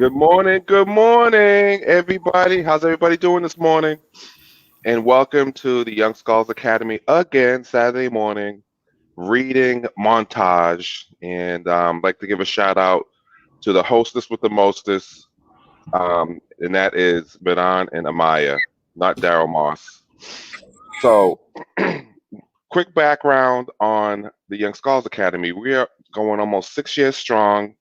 Good morning, everybody. How's everybody doing this morning? And welcome to the Young Scholars Academy again, Saturday morning reading montage. And I'd like to give a shout out to the hostess with the mostest, and that is Benan and Amaya, not Daryl Moss. So, quick background on the Young Scholars Academy. We are going almost 6 years strong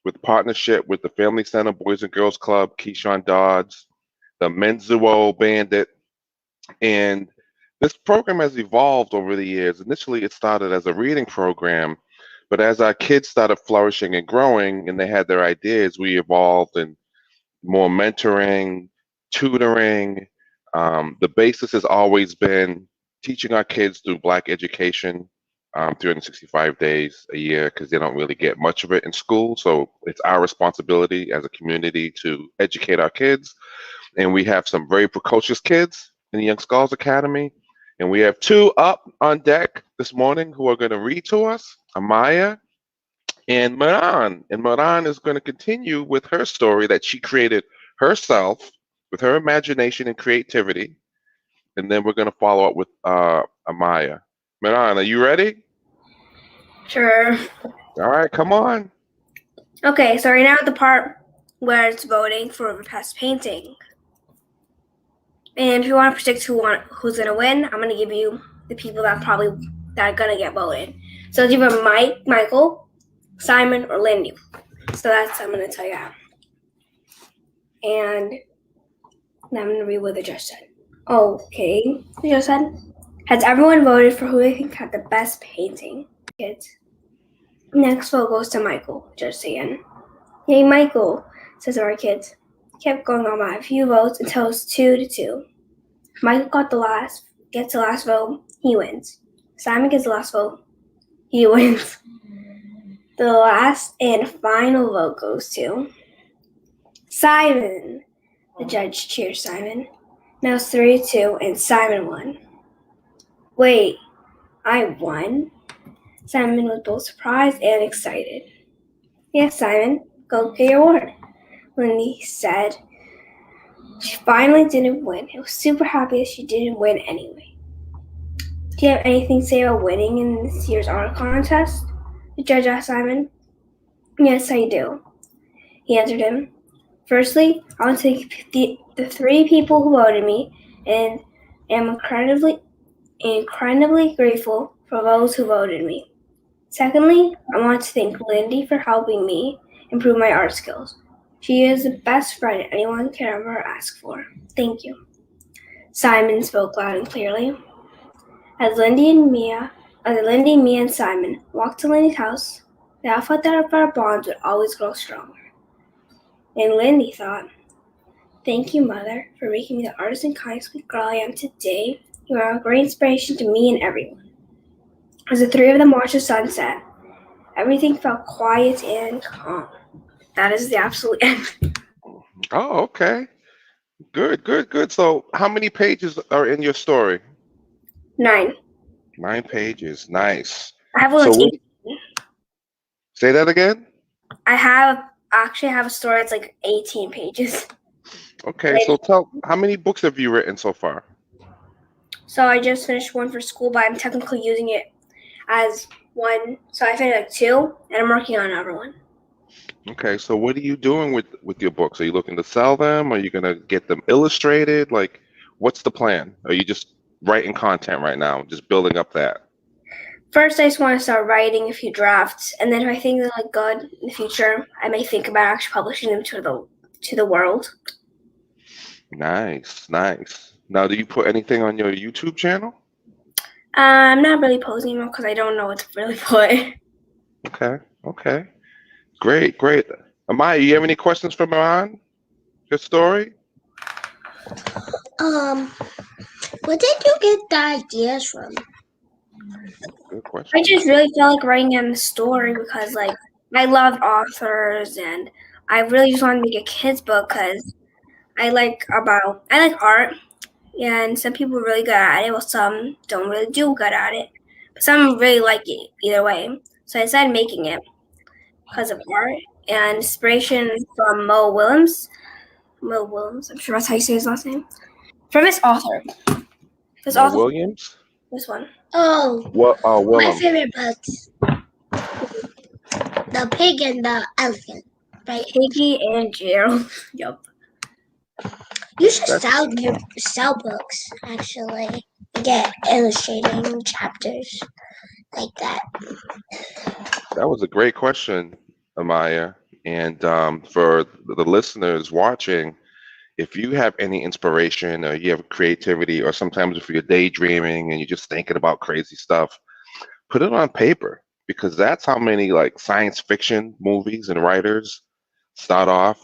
with partnership with the Family Center Boys and Girls Club, Keyshawn Dodds, the Menzuo Bandit, and this program has evolved over the years. Initially, it started as a reading program, but as our kids started flourishing and growing and they had their ideas, we evolved and more mentoring, tutoring. The basis has always been teaching our kids through Black education, 365 days a year, because they don't really get much of it in school. So it's our responsibility as a community to educate our kids. And we have some very precocious kids in the Young Scholars Academy. And we have two up on deck this morning who are going to read to us, Amaya and Maran. And Maran is going to continue with her story that she created herself with her imagination and creativity. And then we're going to follow up with Amaya. Maran, are you ready? Sure. All right, come on. Okay, so right now at the part where it's voting for Overpass Painting. And if you want to predict who's going to win, I'm going to give you the people that are going to get voted. So it's either Mike, Michael, Simon, or Lindy. So that's I'm going to tell you how. And now I'm going to read what the judge said. Okay, the judge said, has everyone voted for who they think had the best painting? Kids. Next vote goes to Michael, judge said again. Yay, Michael, says our kids. Kept going on by a few votes until it's 2-2. Michael gets the last vote, he wins. Simon gets the last vote, he wins. The last and final vote goes to Simon. The judge cheers Simon. Now it's 3-2 and Simon won. Wait, I won? Simon was both surprised and excited. Yes, Simon, go get your award, Lindy said. She finally didn't win. I was super happy that she didn't win anyway. Do you have anything to say about winning in this year's art contest? The judge asked Simon. Yes, I do, he answered him. Firstly, I want to thank the 3 people who voted me and am incredibly grateful for those who voted me. Secondly, I want to thank Lindy for helping me improve my art skills. She is the best friend anyone can ever ask for. Thank you. Simon spoke loud and clearly. As Lindy, Mia, and Simon walked to Lindy's house, they all felt that our bonds would always grow stronger. And Lindy thought, thank you, Mother, for making me the artist and kind sweet girl I am today. You are a great inspiration to me and everyone. As the 3 of them watched the sunset, everything felt quiet and calm. That is the absolute end. Oh, okay. Good. So, how many pages are in your story? 9. 9 pages. Nice. I have a little Say that again? I have a story that's like 18 pages. Okay, so tell, how many books have you written so far? So I just finished one for school, but I'm technically using it as one. So I finished like 2, and I'm working on another one. Okay, so what are you doing with your books? Are you looking to sell them? Are you going to get them illustrated? Like, what's the plan? Are you just writing content right now, just building up that? First, I just want to start writing a few drafts, and then if I think they're like good in the future, I may think about actually publishing them to the world. Nice. Now, do you put anything on your YouTube channel? I'm not really posting them because I don't know what to really put. Okay. Great. Amaya, you have any questions for Maran? Your story? Where did you get the ideas from? Good question. I just really felt like writing down the story because, like, I love authors and I really just wanted to make a kid's book because I like art, and some people are really good at it, while some don't really do good at it. But some really like it either way. So I decided making it. because of art and inspiration from Mo Willems. Mo Willems, I'm sure that's how you say his last name. From his author. His Mo author. Williams? This one. Oh, What? Oh, my Willem. favorite books. The pig and the elephant. Right? Piggy and Gerald. Yup. You should sell books, actually. Get illustrating chapters like that. That was a great question, Amaya. And for the listeners watching, if you have any inspiration or you have creativity, or sometimes if you're daydreaming and you're just thinking about crazy stuff, put it on paper, because that's how many like science fiction movies and writers start off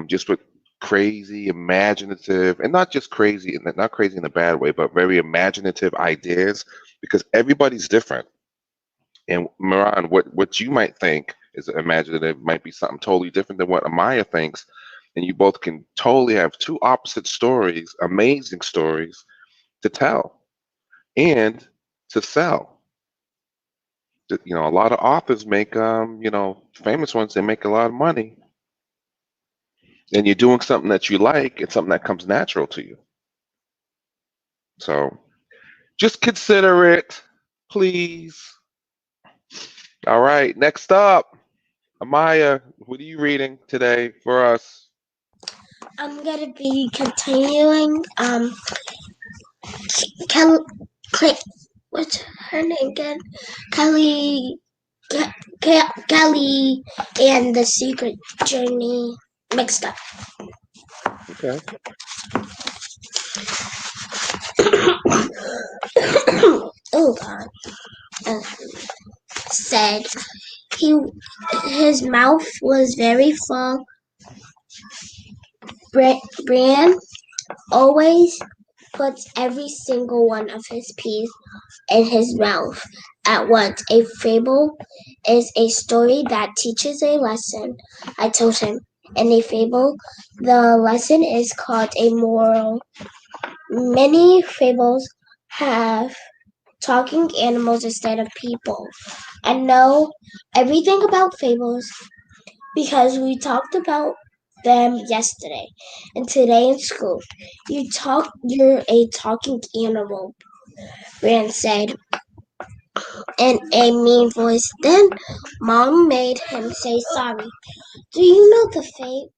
just with crazy, imaginative, and not just crazy, and not crazy in a bad way, but very imaginative ideas, because everybody's different. And Miran, what you might think is imaginative might be something totally different than what Amaya thinks. And you both can totally have two opposite stories, amazing stories to tell and to sell. You know, a lot of authors make, famous ones, they make a lot of money. And you're doing something that you like, it's something that comes natural to you. So just consider it, please. All right, next up, Amaya, what are you reading today for us? I'm gonna be continuing. What's her name again? Kelly and the Secret Journey mixed up. Okay. Oh God. Said his mouth was very full. Bran always puts every single one of his peas in his mouth at once. A fable is a story that teaches a lesson, I told him. In a fable, the lesson is called a moral. Many fables have talking animals instead of people. I know everything about fables because we talked about them yesterday and today in school. You're a talking animal, Rand said in a mean voice. Then Mom made him say sorry. Do you know the fate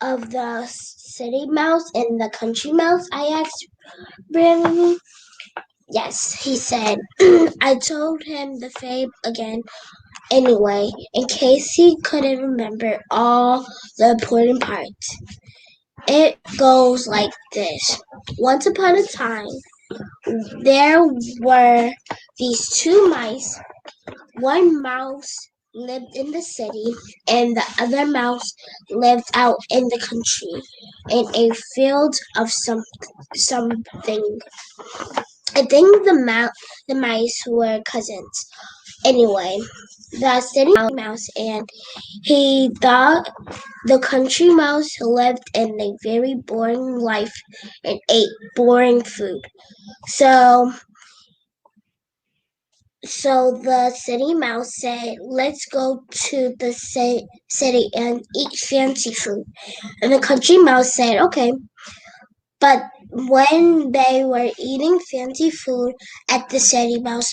of the city mouse and the country mouse? I asked Brandon. Yes, he said. I told him the fable again anyway, in case he couldn't remember all the important parts. It goes like this. Once upon a time, there were these two mice. One mouse lived in the city, and the other mouse lived out in the country, in a field of something. I think the mice were cousins. Anyway, the city mouse and he thought the country mouse lived in a very boring life and ate boring food. So the city mouse said, let's go to the city and eat fancy food. And the country mouse said, okay. But when they were eating fancy food at the city mouse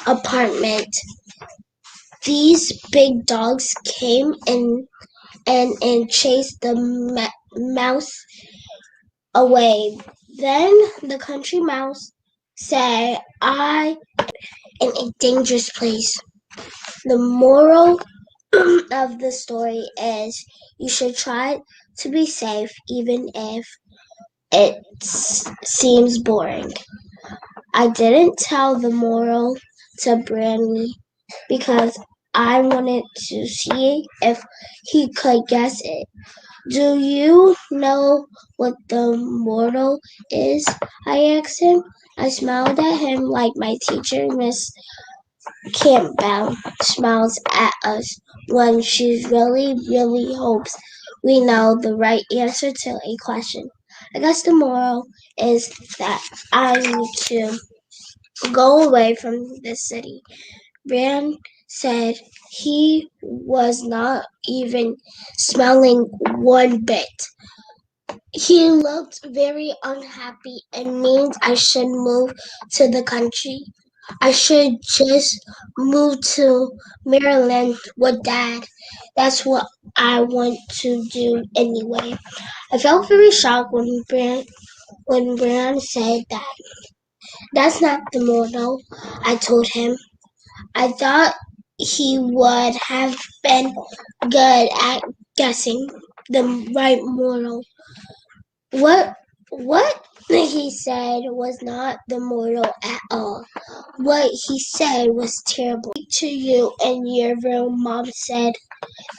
apartment, these big dogs came in and chased the mouse away. Then the country mouse said, I am in a dangerous place. The moral of the story is you should try to be safe even if it seems boring. I didn't tell the moral to Brandy because I wanted to see if he could guess it. Do you know what the moral is? I asked him. I smiled at him like my teacher, Miss Campbell, smiles at us when she really hopes we know the right answer to a question. I guess the moral is that I need to go away from the city. Bran said he was not even smelling one bit. He looked very unhappy and means I should move to the country. I should just move to Maryland with Dad. That's what I want to do anyway. I felt very shocked when Brian said that. That's not the motto, I told him. I thought he would have been good at guessing the right moral. What he said was not the moral at all. What he said was terrible. To you in your room, Mom said.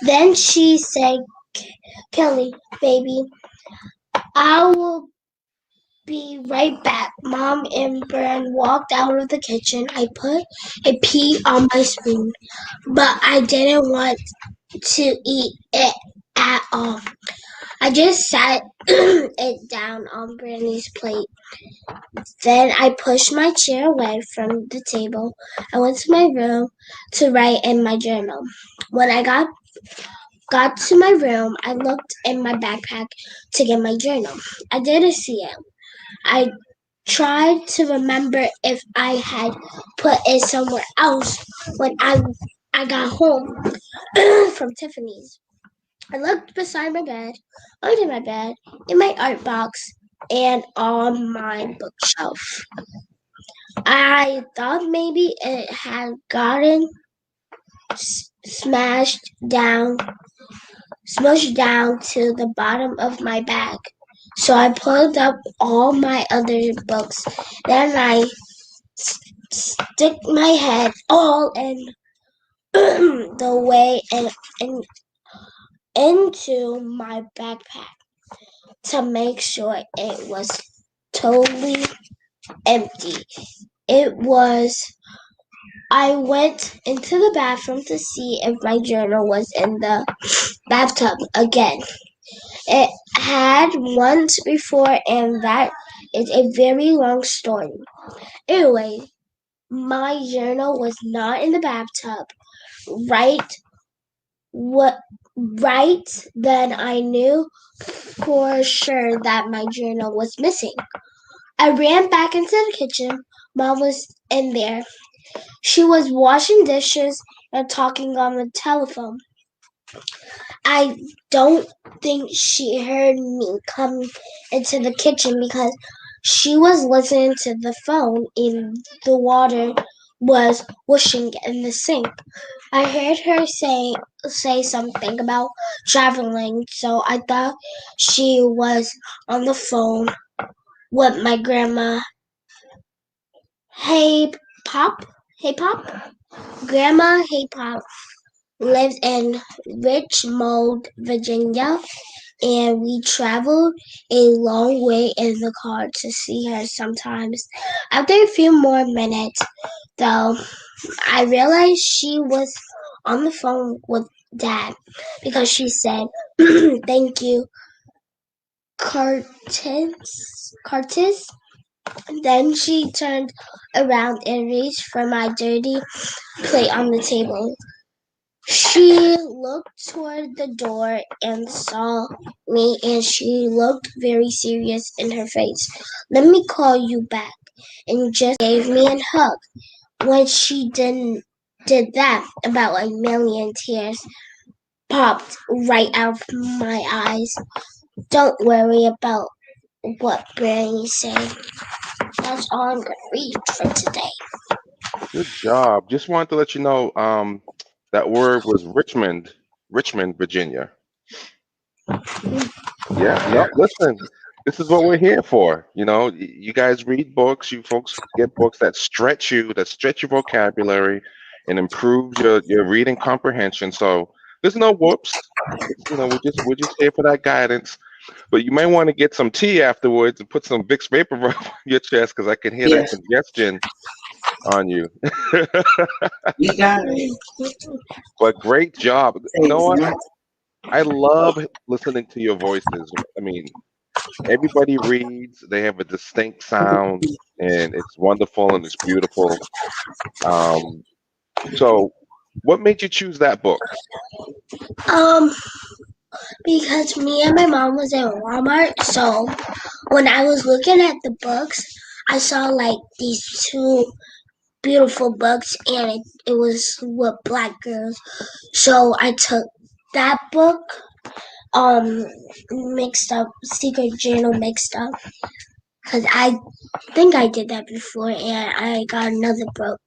Then she said, Kelly, baby, I will be right back. Mom and Brian walked out of the kitchen. I put a pea on my spoon, but I didn't want to eat it at all. I just sat it down on Brandy's plate. Then I pushed my chair away from the table. I went to my room to write in my journal. When I got to my room, I looked in my backpack to get my journal. I didn't see it. I tried to remember if I had put it somewhere else when I got home from Tiffany's. I looked beside my bed, under my bed, in my art box, and on my bookshelf. I thought maybe it had gotten smashed down, smushed down to the bottom of my bag. So I pulled up all my other books. Then I stick my head all in the way and into my backpack to make sure it was totally empty. I went into the bathroom to see if my journal was in the bathtub again. It had once before, and that is a very long story. Anyway, my journal was not in the bathtub. Right, right then I knew for sure that my journal was missing. I ran back into the kitchen. Mom was in there. She was washing dishes and talking on the telephone. I don't think she heard me come into the kitchen because she was listening to the phone and the water was whooshing in the sink. I heard her say something about traveling, so I thought she was on the phone with my grandma. Hey Pop, Grandma Hey Pop lives in Richmond, Virginia, and we travel a long way in the car to see her sometimes. After a few more minutes, though, I realized she was on the phone with Dad because she said, Thank you, Curtis. Then she turned around and reached for my dirty plate on the table. She looked toward the door and saw me, and she looked very serious in her face. Let me call you back, and just gave me a hug. When she did that, about a million tears popped right out of my eyes. Don't worry about what Brandy said. That's all I'm gonna read for today. Good job. Just wanted to let you know that word was Richmond, Virginia. Yeah, no, listen, this is what we're here for. You know, you guys read books, you folks get books that stretch you, that stretch your vocabulary and improve your reading comprehension. So there's no whoops. You know, we're just here for that guidance. But you may want to get some tea afterwards and put some Vicks vapor rub on your chest because I can hear that congestion on you. You got it. But great job. You know what? I love listening to your voices. I mean, everybody reads, they have a distinct sound, and it's wonderful and it's beautiful. So What made you choose that book? Um, because me and my mom was in Walmart, so when I was looking at the books, I saw like these two beautiful books, and it was with black girls. So I took that book, mixed up Secret Journal mixed up, because I think I did that before, and I got another book,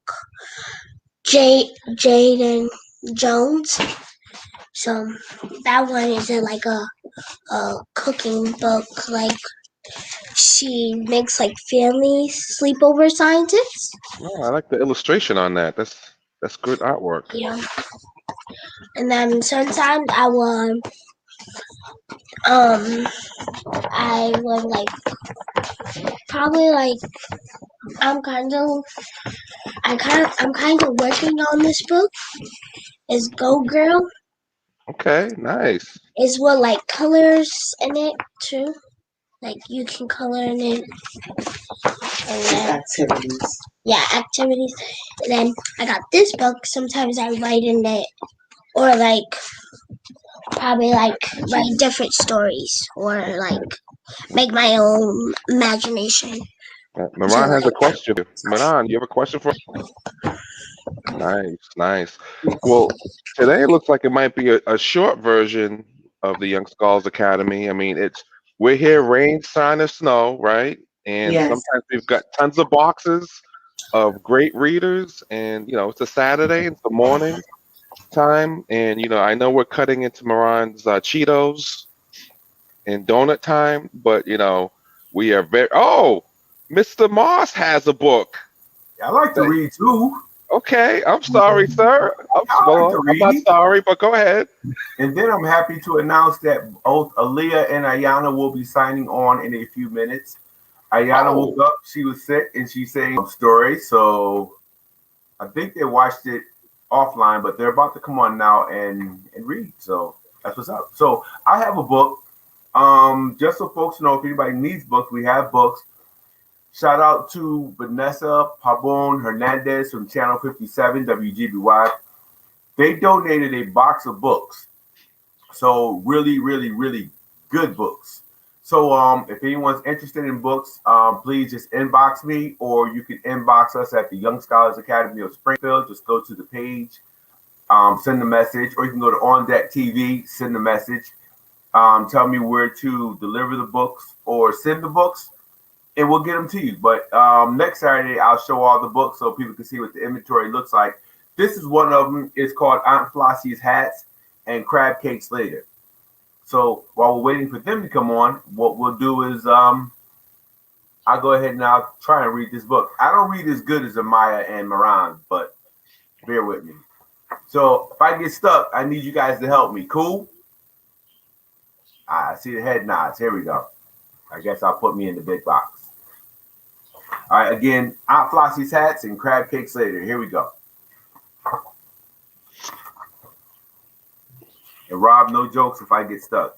Jaden Jones. So that one is like a cooking book, like she makes like family sleepover scientists. Oh, I like the illustration on that. That's good artwork. Yeah. And then sometimes I would like probably like I'm kind of working on this book. Is Go Girl. Okay, nice. Is what like colors in it too. Like you can color in it. And then, Activities. yeah, activities. And then I got this book. Sometimes I write in it, or like probably like write different stories, or like make my own imagination. Miran has a question. Miran, you have a question for? Nice, nice. Well, today it looks like it might be a short version of the Young Scholars Academy. I mean, we're here, rain, shine, or snow, right? And Yes. sometimes we've got tons of boxes of great readers, and it's a Saturday, it's the morning time, and I know we're cutting into Miran's Cheetos and donut time, but we are very. Oh, Mr. Moss has a book. I like to read too. Okay, I'm sorry, sir. I like to I'm not read. sorry, but go ahead. And then I'm happy to announce that both Aaliyah and Ayana will be signing on in a few minutes. Ayana Oh. woke up, she was sick, and she's saying a story. So I think they watched it offline, but they're about to come on now and read. So that's what's up. So I have a book. Just so folks know, if anybody needs books, we have books. Shout out to Vanessa Pabon Hernandez from Channel 57 WGBY. They donated a box of books. So really, really, really good books. So if anyone's interested in books, please just inbox me, or you can inbox us at the Young Scholars Academy of Springfield. Just go to the page, send a message, or you can go to On Deck TV, send a message, tell me where to deliver the books or send the books, and we'll get them to you. But next Saturday, I'll show all the books so people can see what the inventory looks like. This is one of them. It's called Aunt Flossie's Hats and Crab Cakes Later. So while we're waiting for them to come on, what we'll do is I'll go ahead and I'll try and read this book. I don't read as good as Amaya and Miran, but bear with me. So if I get stuck, I need you guys to help me. Cool? I see the head nods. Here we go. I guess I'll put me in the big box. All right, again, Aunt Flossie's Hats and Crab Cakes Later. Here we go. And Rob, no jokes if I get stuck.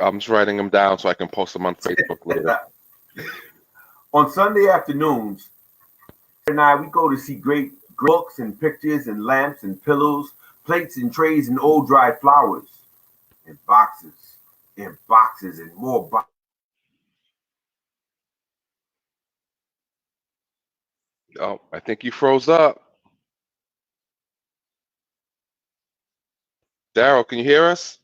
I'm just writing them down so I can post them on Facebook later. On Sunday afternoons, and we go to see great books and pictures and lamps and pillows, plates and trays and old dried flowers, and boxes and more boxes. Oh, I think you froze up. Daryl, can you hear us?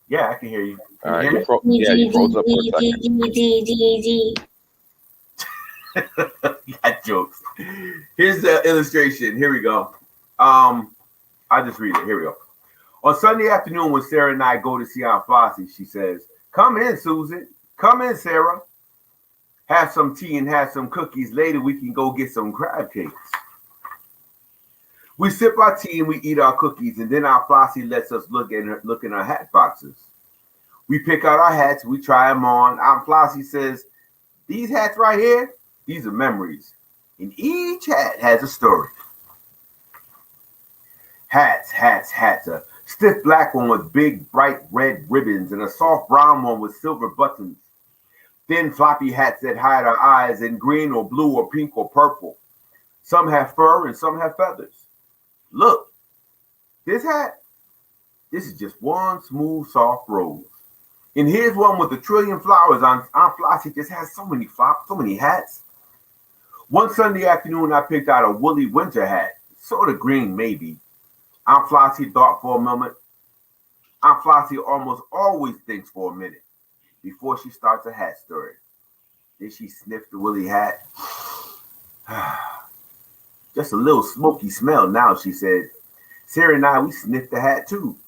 Yeah, I can hear you. All right, Can you you froze up for a second. Got jokes. Here's the illustration. Here we go. I'll just read it. Here we go. On Sunday afternoon, when Sarah and I go to see Aunt Flossie, she says, "Come in, Susan. Come in, Sarah. Have some tea and have some cookies. Later, we can go get some crab cakes." We sip our tea and we eat our cookies, and then Aunt Flossie lets us look in our hat boxes. We pick out our hats, we try them on. Aunt Flossie says, "These hats right here, these are memories, and each hat has a story." Hats. A stiff black one with big, bright red ribbons, and a soft brown one with silver buttons. Thin, floppy hats that hide our eyes in green or blue or pink or purple. Some have fur and some have feathers. Look, this hat, this is just one smooth, soft rose. And here's one with a trillion flowers on. Aunt Flossie just has so many hats. One Sunday afternoon, I picked out a woolly winter hat, sort of green maybe. Aunt Flossie thought for a moment. Aunt Flossie almost always thinks for a minute before she starts a hat story. Then she sniffed the woolly hat. Just a little smoky smell now, she said. Sarah and I, we sniffed the hat too.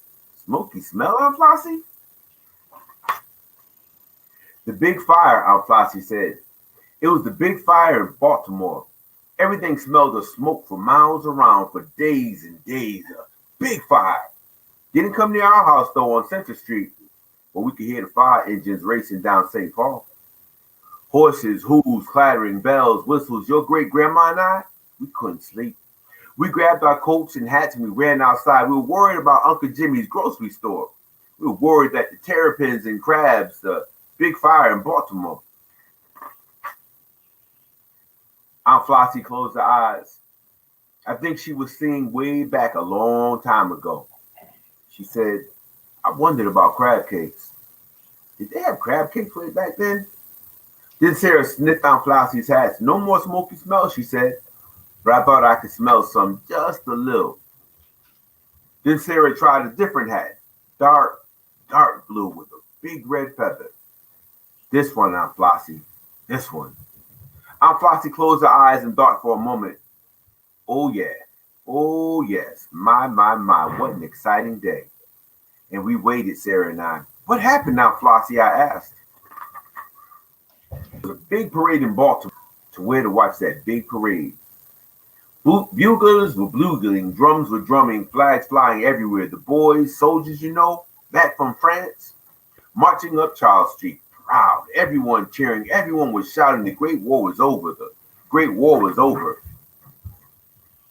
Smoky smell, Aunt Flossie? The big fire, Aunt Flossie said. It was the big fire in Baltimore. Everything smelled of smoke for miles around for days and days. A big fire. Didn't come near our house though on Central Street, but we could hear the fire engines racing down St. Paul. Horses, hooves, clattering, bells, whistles. Your great grandma and I, we couldn't sleep. We grabbed our coats and hats and we ran outside. We were worried about Uncle Jimmy's grocery store. We were worried that the terrapins and crabs, the big fire in Baltimore. Aunt Flossie closed her eyes. I think she was seeing way back a long time ago. She said, I wondered about crab cakes. Did they have crab cakes way back then? Then Sarah sniffed Aunt Flossie's hats. No more smoky smell, she said. But I thought I could smell some, just a little. Then Sarah tried a different hat. Dark blue with a big red feather. This one, Aunt Flossie. This one. Aunt Flossie closed her eyes and thought for a moment. Oh, yeah. Oh, yes. My. What an exciting day. And we waited, Sarah and I. What happened, Aunt Flossie, I asked. There was a big parade in Baltimore. To where to watch that big parade. Buglers were bugling, drums were drumming, flags flying everywhere. The boys, soldiers, back from France, marching up Charles Street, proud. Everyone cheering. Everyone was shouting, the Great War was over. The Great War was over.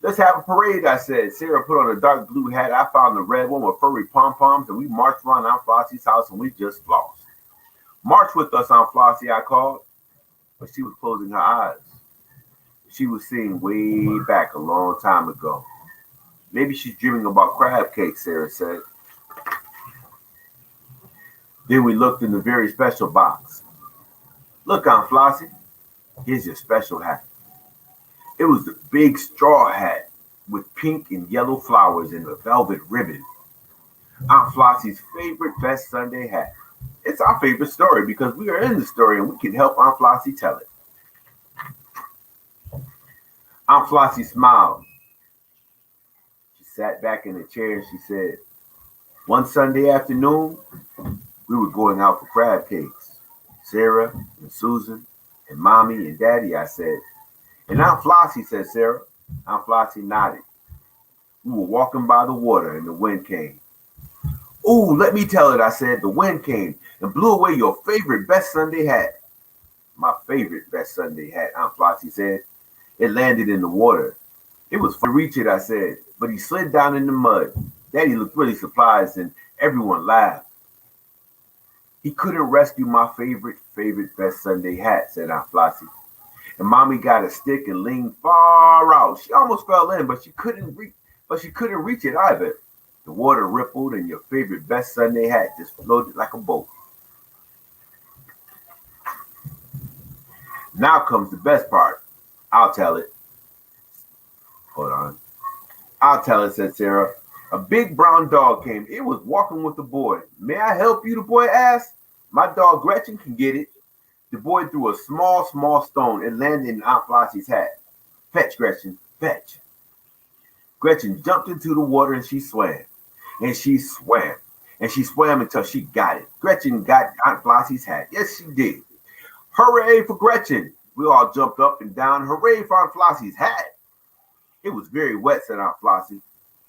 Let's have a parade, I said. Sarah put on a dark blue hat. I found the red one with furry pom-poms, and we marched around Aunt Flossie's house, and we just flossed. March with us, Aunt Flossie, I called. But she was closing her eyes. She was seeing way back a long time ago. Maybe she's dreaming about crab cakes, Sarah said. Then we looked in the very special box. Look, Aunt Flossie, here's your special hat. It was the big straw hat with pink and yellow flowers and a velvet ribbon. Aunt Flossie's favorite best Sunday hat. It's our favorite story because we are in the story and we can help Aunt Flossie tell it. Aunt Flossie smiled. She sat back in the chair and she said, one Sunday afternoon, we were going out for crab cakes. Sarah and Susan and Mommy and Daddy, I said. And Aunt Flossie, said Sarah. Aunt Flossie nodded. We were walking by the water and the wind came. Oh, let me tell it, I said. The wind came and blew away your favorite best Sunday hat. My favorite best Sunday hat, Aunt Flossie said. It landed in the water. It was fun to reach it, I said, but he slid down in the mud. Daddy looked really surprised and everyone laughed. He couldn't rescue my favorite best Sunday hat, said Aunt Flossie. And Mommy got a stick and leaned far out. She almost fell in, but she couldn't reach it either. The water rippled and your favorite best Sunday hat just floated like a boat. Now comes the best part. I'll tell it. Hold on. I'll tell it, said Sarah. A big brown dog came. It was walking with the boy. May I help you? The boy asked. My dog Gretchen can get it. The boy threw a small stone. It landed in Aunt Flossie's hat. Fetch, Gretchen, fetch. Gretchen jumped into the water and she swam. And she swam. And she swam until she got it. Gretchen got Aunt Flossie's hat. Yes, she did. Hooray for Gretchen. We all jumped up and down. Hooray for Aunt Flossie's hat. It was very wet, said Aunt Flossie,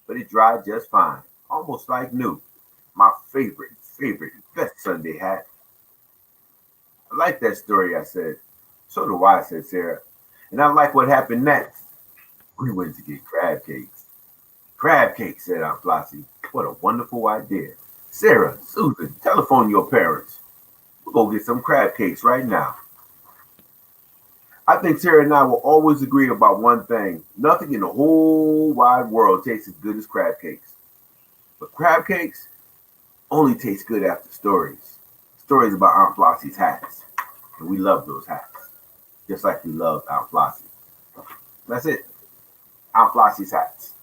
but it dried just fine, almost like new. My favorite, best Sunday hat. I like that story, I said. So do I, said Sarah. And I like what happened next. We went to get crab cakes. Crab cakes, said Aunt Flossie. What a wonderful idea. Sarah, Susan, telephone your parents. We'll go get some crab cakes right now. I think Sarah and I will always agree about one thing. Nothing in the whole wide world tastes as good as crab cakes. But crab cakes only taste good after stories. Stories about Aunt Flossie's hats. And we love those hats. Just like we love Aunt Flossie. That's it. Aunt Flossie's hats.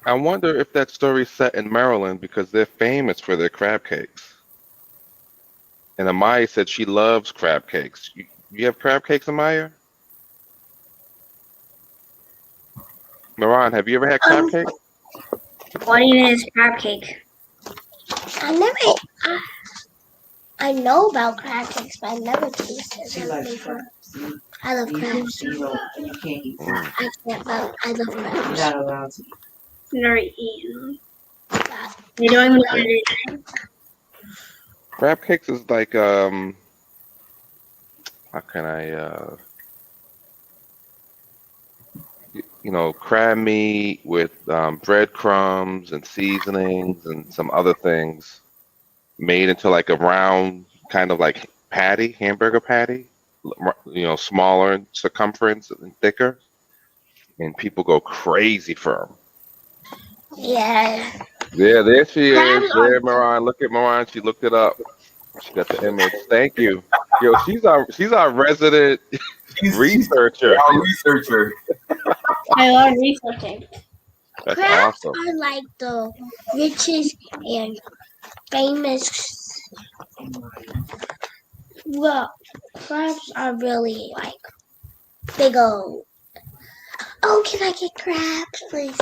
I wonder if that story's set in Maryland because they're famous for their crab cakes. And Amaya said she loves crab cakes. You have crab cakes, Amaya? Miran, have you ever had crab cake? What even is crab cake? I know about crab cakes, but I never tasted She them likes before. crabs. I love You crabs. don't, you can't eat crabs. Mm. I can't, but I love You're crabs. not allowed to. Never eaten. Yeah. They don't even know what it is. Crab cakes is like how can I crab meat with breadcrumbs and seasonings and some other things made into like a round kind of like patty, hamburger patty, smaller in circumference and thicker, and people go crazy for them. Yeah. Yeah, there she is. Crabs are There, Miran. Look at Miran. She looked it up. She got the image. Thank you. Yo, she's our resident She's researcher. our researcher. I love researching. That's Crabs awesome. are like the richest and famous. Well, crabs are really like they go. Oh, can I get crabs, please?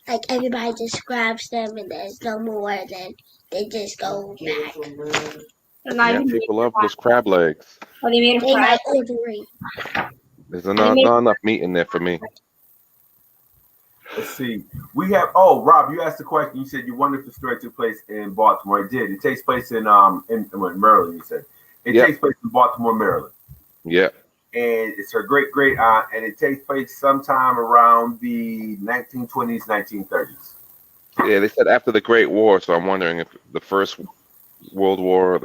Like everybody just grabs them, and there's no more. Then they just go Get it back. from wherever. And I Yeah, even people love those crab legs. Are they made of They crab? might order it. There's not enough meat in there for me. Let's see. We have. Oh, Rob, you asked the question. You said you wondered if the story took place in Baltimore. It did. It takes place in Maryland. You said it Yep. takes place in Baltimore, Maryland, Yeah. and it's her great great aunt, and it takes place sometime around the 1920s, 1930s. Yeah, they said after the Great War, so I'm wondering if the First World War or if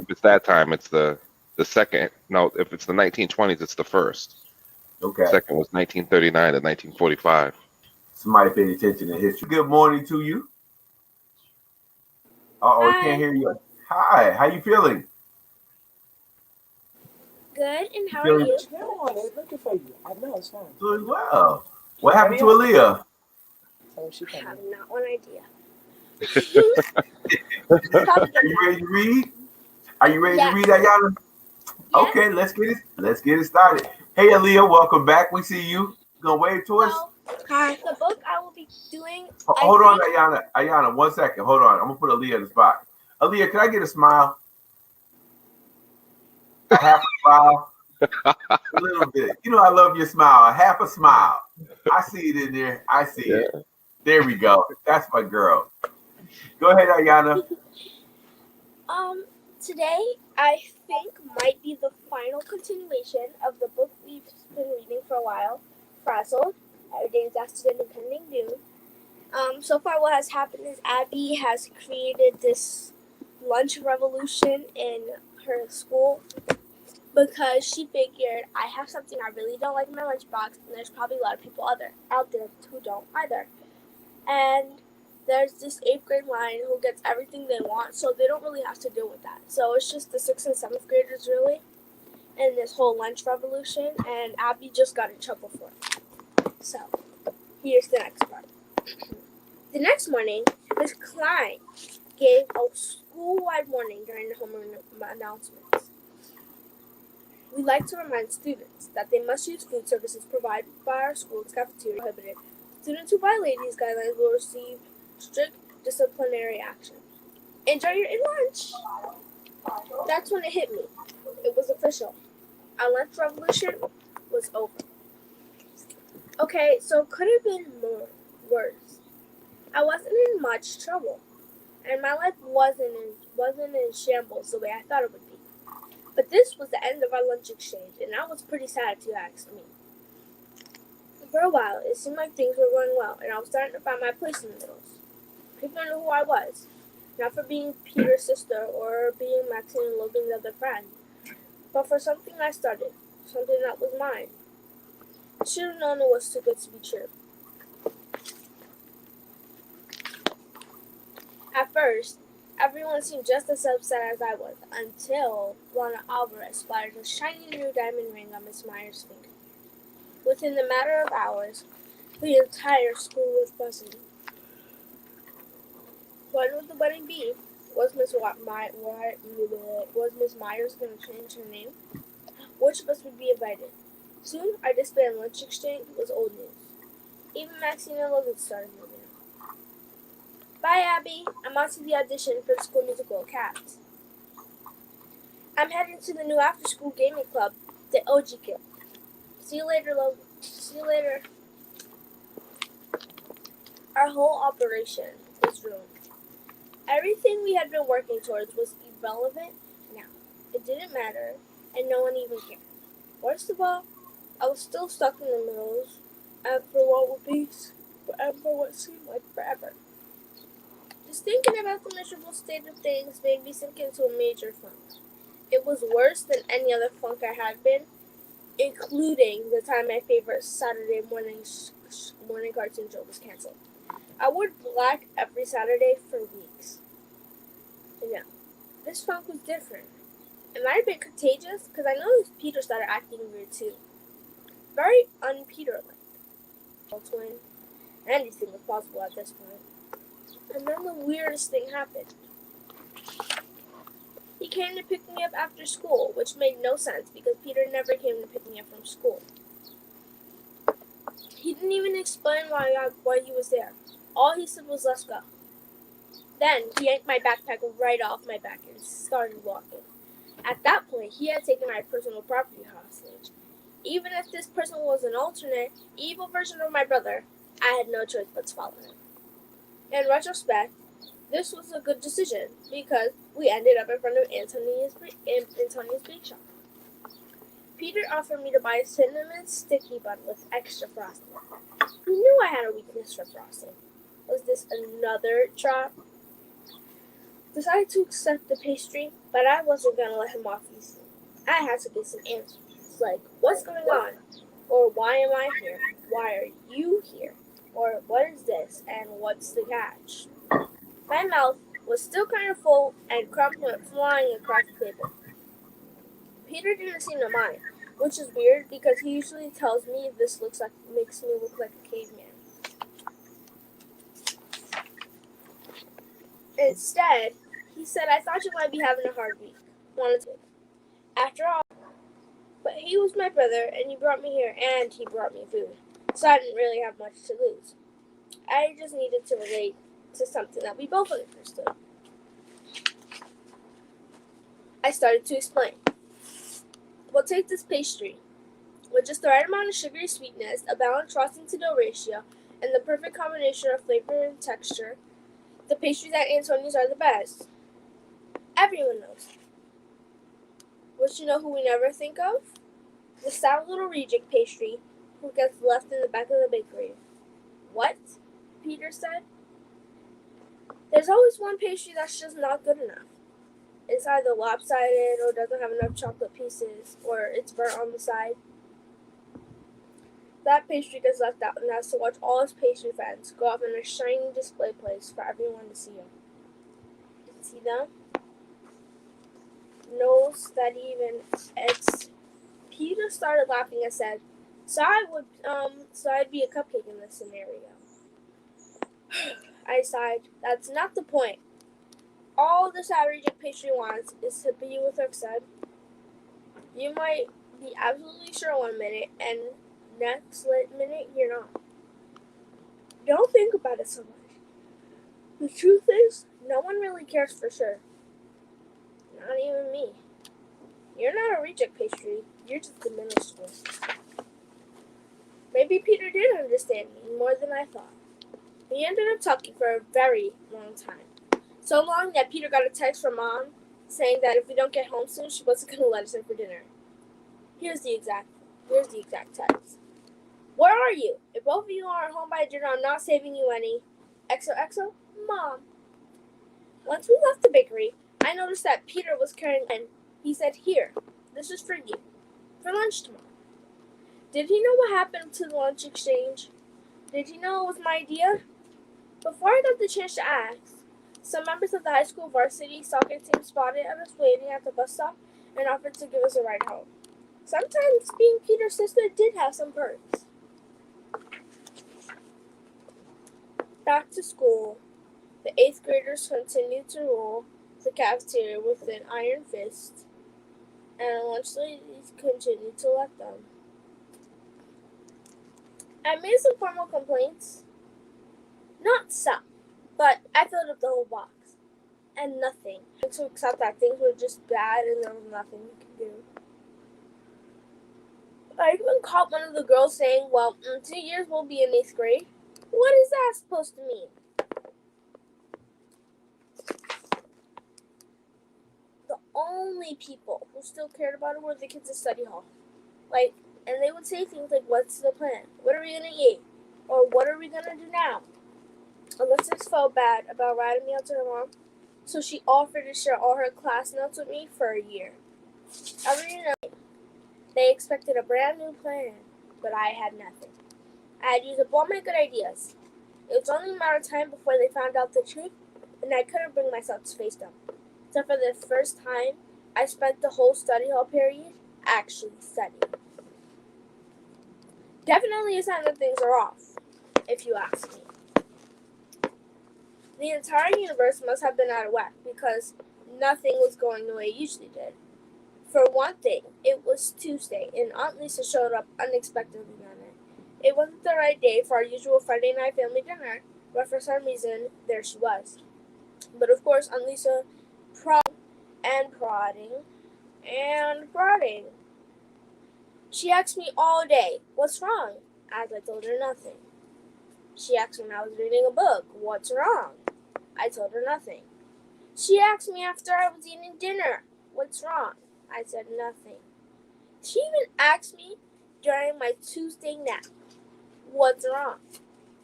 it's that time, it's the second. No, if it's the 1920s, it's the first. Okay. Second was 1939 to 1945. Somebody paid attention to history. Good morning to you. I Hi. can't hear you. Hi, how you feeling? Good, and how are Feeling you? Looking for you. I know it's fine. doing well. What happened to Aaliyah? I have not one idea. Are you ready to read? Are you ready to read, Ayana? Yes. Okay, let's get it started. Hey, Aaliyah, welcome back. We see you. You gonna wave to us? Hi. The book I will be doing. Hold on, Ayana. Ayana, 1 second. Hold on. I'm gonna put Aaliyah in the spot. Aaliyah, can I get a smile? A half a smile. A little bit. You know I love your smile. A half a smile. I see it in there. I see it. There we go. That's my girl. Go ahead, Ayana. Today I think might be the final continuation of the book we've been reading for a while, Frazzled, Every Day is Accident and Pending Doom. So far what has happened is Abby has created this lunch revolution in her school because she figured I have something I really don't like in my lunchbox, and there's probably a lot of people out there who don't either. And there's this 8th grade line who gets everything they want, so they don't really have to deal with that. So it's just the 6th and 7th graders really, and this whole lunch revolution, and Abby just got in trouble for it. So here's the next part. The next morning, Miss Klein gave a school-wide warning during the homeroom announcements. We like to remind students that they must use food services provided by our school's cafeteria prohibited. Students who violate these guidelines will receive strict disciplinary action. Enjoy your lunch! That's when it hit me. It was official. Our lunch revolution was over. Okay, so it could have been worse. I wasn't in much trouble, and my life wasn't in shambles the way I thought it would be. But this was the end of our lunch exchange, and I was pretty sad if you asked me. For a while, it seemed like things were going well, and I was starting to find my place in the middles. People knew who I was, not for being Peter's sister or being Maxine and Logan's other friend, but for something I started, something that was mine. I should have known it was too good to be true. At first, everyone seemed just as upset as I was, until Lana Alvarez splattered a shiny new diamond ring on Miss Meyer's finger. Within the matter of hours, the entire school was buzzing. When would the wedding be? Was Miss Myers going to change her name? Which of us would be invited? Soon, our display and lunch exchange was old news. Even Maxine and Logan started moving on. Bye, Abby. I'm on to the audition for the school musical, Cats. I'm heading to the new after-school gaming club, the OG Guild. See you later, Logan. See you later. Our whole operation was ruined. Everything we had been working towards was irrelevant now. It didn't matter, and no one even cared. Worst of all, I was still stuck in the middles, and for what seemed like forever. Just thinking about the miserable state of things made me sink into a major funk. It was worse than any other funk I had been, including the time my favorite Saturday morning cartoon show was canceled. I wore black every Saturday for weeks. And yeah, this funk was different. It might have been contagious, because I noticed Peter started acting weird too. Very un-Peter-like. Twin. Anything was possible at this point. And then the weirdest thing happened. He came to pick me up after school, which made no sense because Peter never came to pick me up from school. He didn't even explain why he was there. All he said was, "Let's go." Then he yanked my backpack right off my back and started walking. At that point, he had taken my personal property hostage. Even if this person was an alternate, evil version of my brother, I had no choice but to follow him. In retrospect, this was a good decision because we ended up in front of Antonia's bake shop. Peter offered me to buy a cinnamon sticky bun with extra frosting. He knew I had a weakness for frosting. Was this another trap? Decided to accept the pastry, but I wasn't going to let him off easily. I had to get some answers, like, what's going on? Or why am I here? Why are you here? Or what is this, and what's the catch? My mouth was still kind of full, and crumbs went flying across the table. Peter didn't seem to mind, which is weird because he usually tells me this makes me look like a caveman. Instead, he said, "I thought you might be having a hard week. Wanted to." After all, but he was my brother, and he brought me here, and he brought me food, so I didn't really have much to lose. I just needed to relate to something that we both understood. I started to explain. We'll take this pastry. With just the right amount of sugary sweetness, a balanced frosting to dough ratio, and the perfect combination of flavor and texture, the pastries at Antonia's are the best. Everyone knows. But you know who we never think of? The sad little reject pastry who gets left in the back of the bakery. What? Peter said. There's always one pastry that's just not good enough. It's either lopsided or doesn't have enough chocolate pieces or it's burnt on the side. That pastry gets left out and has to watch all his pastry friends go off in a shiny display place for everyone to see him. You can see them? Knows that even it's. Peter started laughing and said, so I'd be a cupcake in this scenario. I sighed. That's not the point. All this outrageous pastry wants is to be with her son. You might be absolutely sure one minute, and next minute you're not. Don't think about it so much. The truth is, no one really cares for sure. Not even me. You're not a reject pastry. You're just in middle school. Maybe Peter did understand me more than I thought. We ended up talking for a very long time. So long that Peter got a text from Mom saying that if we don't get home soon, she wasn't going to let us in for dinner. Here's the exact text. Where are you? If both of you aren't home by dinner, I'm not saving you any. XOXO, Mom. Once we left the bakery, I noticed that Peter was carrying a pen. He said, here. this is for you. For lunch tomorrow. Did he know what happened to the lunch exchange? Did he know it was my idea? Before I got the chance to ask, some members of the high school varsity soccer team spotted us waiting at the bus stop and offered to give us a ride home. Sometimes being Peter's sister did have some perks. Back to school, the 8th graders continued to rule the cafeteria with an iron fist, and lunch ladies continued to let them. I made some formal complaints. Not some, but I filled up the whole box. And nothing. To accept that things were just bad and there was nothing we could do. I even caught one of the girls saying, well, in 2 years we'll be in 8th grade. What is that supposed to mean? The only people who still cared about it were the kids at study hall. And they would say things like, what's the plan? What are we going to eat? Or what are we going to do now? Alexis felt bad about writing me out to her mom, so she offered to share all her class notes with me for a year. Every night, they expected a brand new plan, but I had nothing. I had used up all my good ideas. It was only a matter of time before they found out the truth, and I couldn't bring myself to face them. So for the first time, I spent the whole study hall period actually studying. Definitely a sign that things are off, if you ask me. The entire universe must have been out of whack because nothing was going the way it usually did. For one thing, it was Tuesday, and Aunt Lisa showed up unexpectedly on it. It wasn't the right day for our usual Friday night family dinner, but for some reason, there she was. But of course, Aunt Lisa prodding and prodding and prodding. She asked me all day, what's wrong? As I told her nothing. She asked me when I was reading a book, what's wrong? I told her nothing. She asked me after I was eating dinner, what's wrong? I said nothing. She even asked me during my Tuesday nap, what's wrong?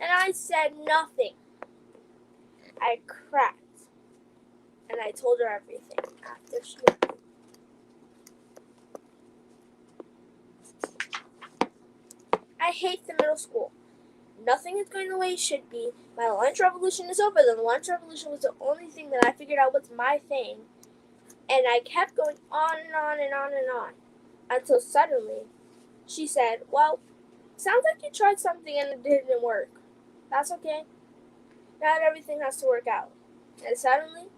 And I said nothing. I cracked, and I told her everything after she left. I hate the middle school. Nothing is going the way it should be. My lunch revolution is over. The lunch revolution was the only thing that I figured out was my thing. And I kept going on and on and on and on. Until suddenly, she said, well, sounds like you tried something and it didn't work. That's okay. Not everything has to work out. And suddenly,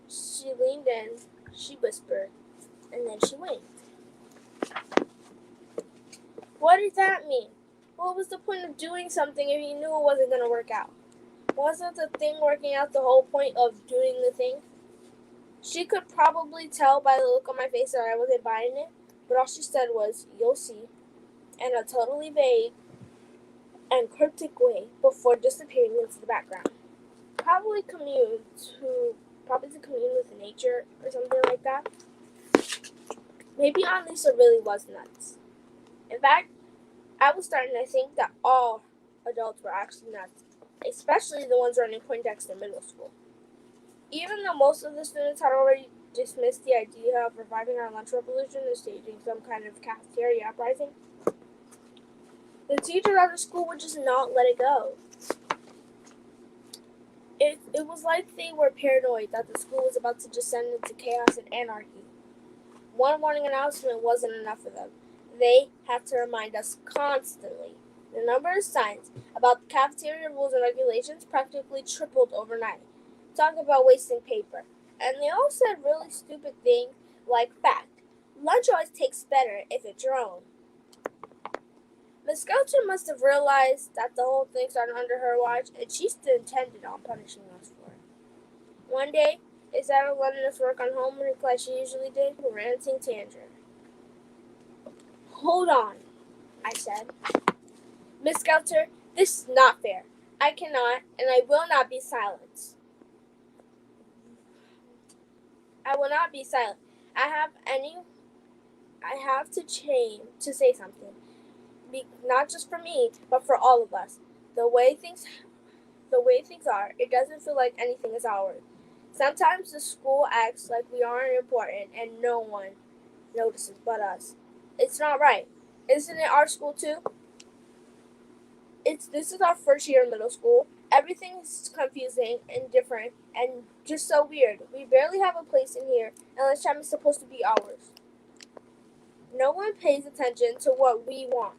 she leaned in, she whispered, and then she winked. What did that mean? What was the point of doing something if you knew it wasn't going to work out? Wasn't the thing working out the whole point of doing the thing? She could probably tell by the look on my face that I wasn't buying it, but all she said was, you'll see, in a totally vague and cryptic way before disappearing into the background. Probably to commune with nature or something like that. Maybe Aunt Lisa really was nuts. In fact, I was starting to think that all adults were actually nuts, especially the ones running Poindexter Middle School. Even though most of the students had already dismissed the idea of reviving our lunch revolution and staging some kind of cafeteria uprising, the teachers at the school would just not let it go. It was like they were paranoid that the school was about to descend into chaos and anarchy. One morning announcement wasn't enough for them. They had to remind us constantly. The number of signs about the cafeteria rules and regulations practically tripled overnight. Talk about wasting paper. And they all said really stupid things like, fact, lunch always tastes better if it's your own. Miss Skelter must have realized that the whole thing started under her watch, and she still intended on punishing us for it. One day, instead of letting us work on homework like she usually did, a ranting tantrum. Hold on, I said. Miss Skelter, this is not fair. I cannot, and I will not be silenced. I will not be silent. I have to say something. Not just for me, but for all of us. The way things are, it doesn't feel like anything is ours. Sometimes the school acts like we aren't important and no one notices but us. It's not right. Isn't it our school too? This is our first year in middle school. Everything's confusing and different and just so weird. We barely have a place in here, and lunchtime is supposed to be ours. No one pays attention to what we want.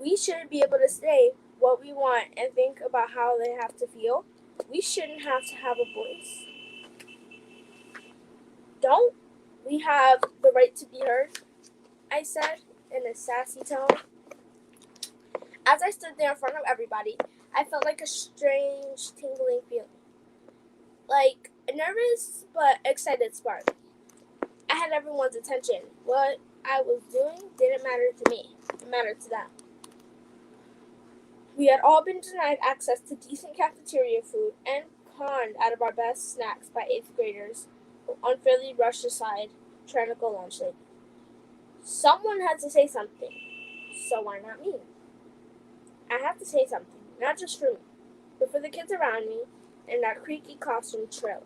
We shouldn't be able to say what we want and think about how they have to feel. We shouldn't have to have a voice. Don't we have the right to be heard? I said in a sassy tone. As I stood there in front of everybody, I felt like a strange tingling feeling. Like a nervous but excited spark. I had everyone's attention. What I was doing didn't matter to me. It mattered to them. We had all been denied access to decent cafeteria food and conned out of our best snacks by 8th graders who unfairly rushed aside trying to go lunch late. Someone had to say something, so why not me? I have to say something, not just for me, but for the kids around me and that creaky classroom trailer.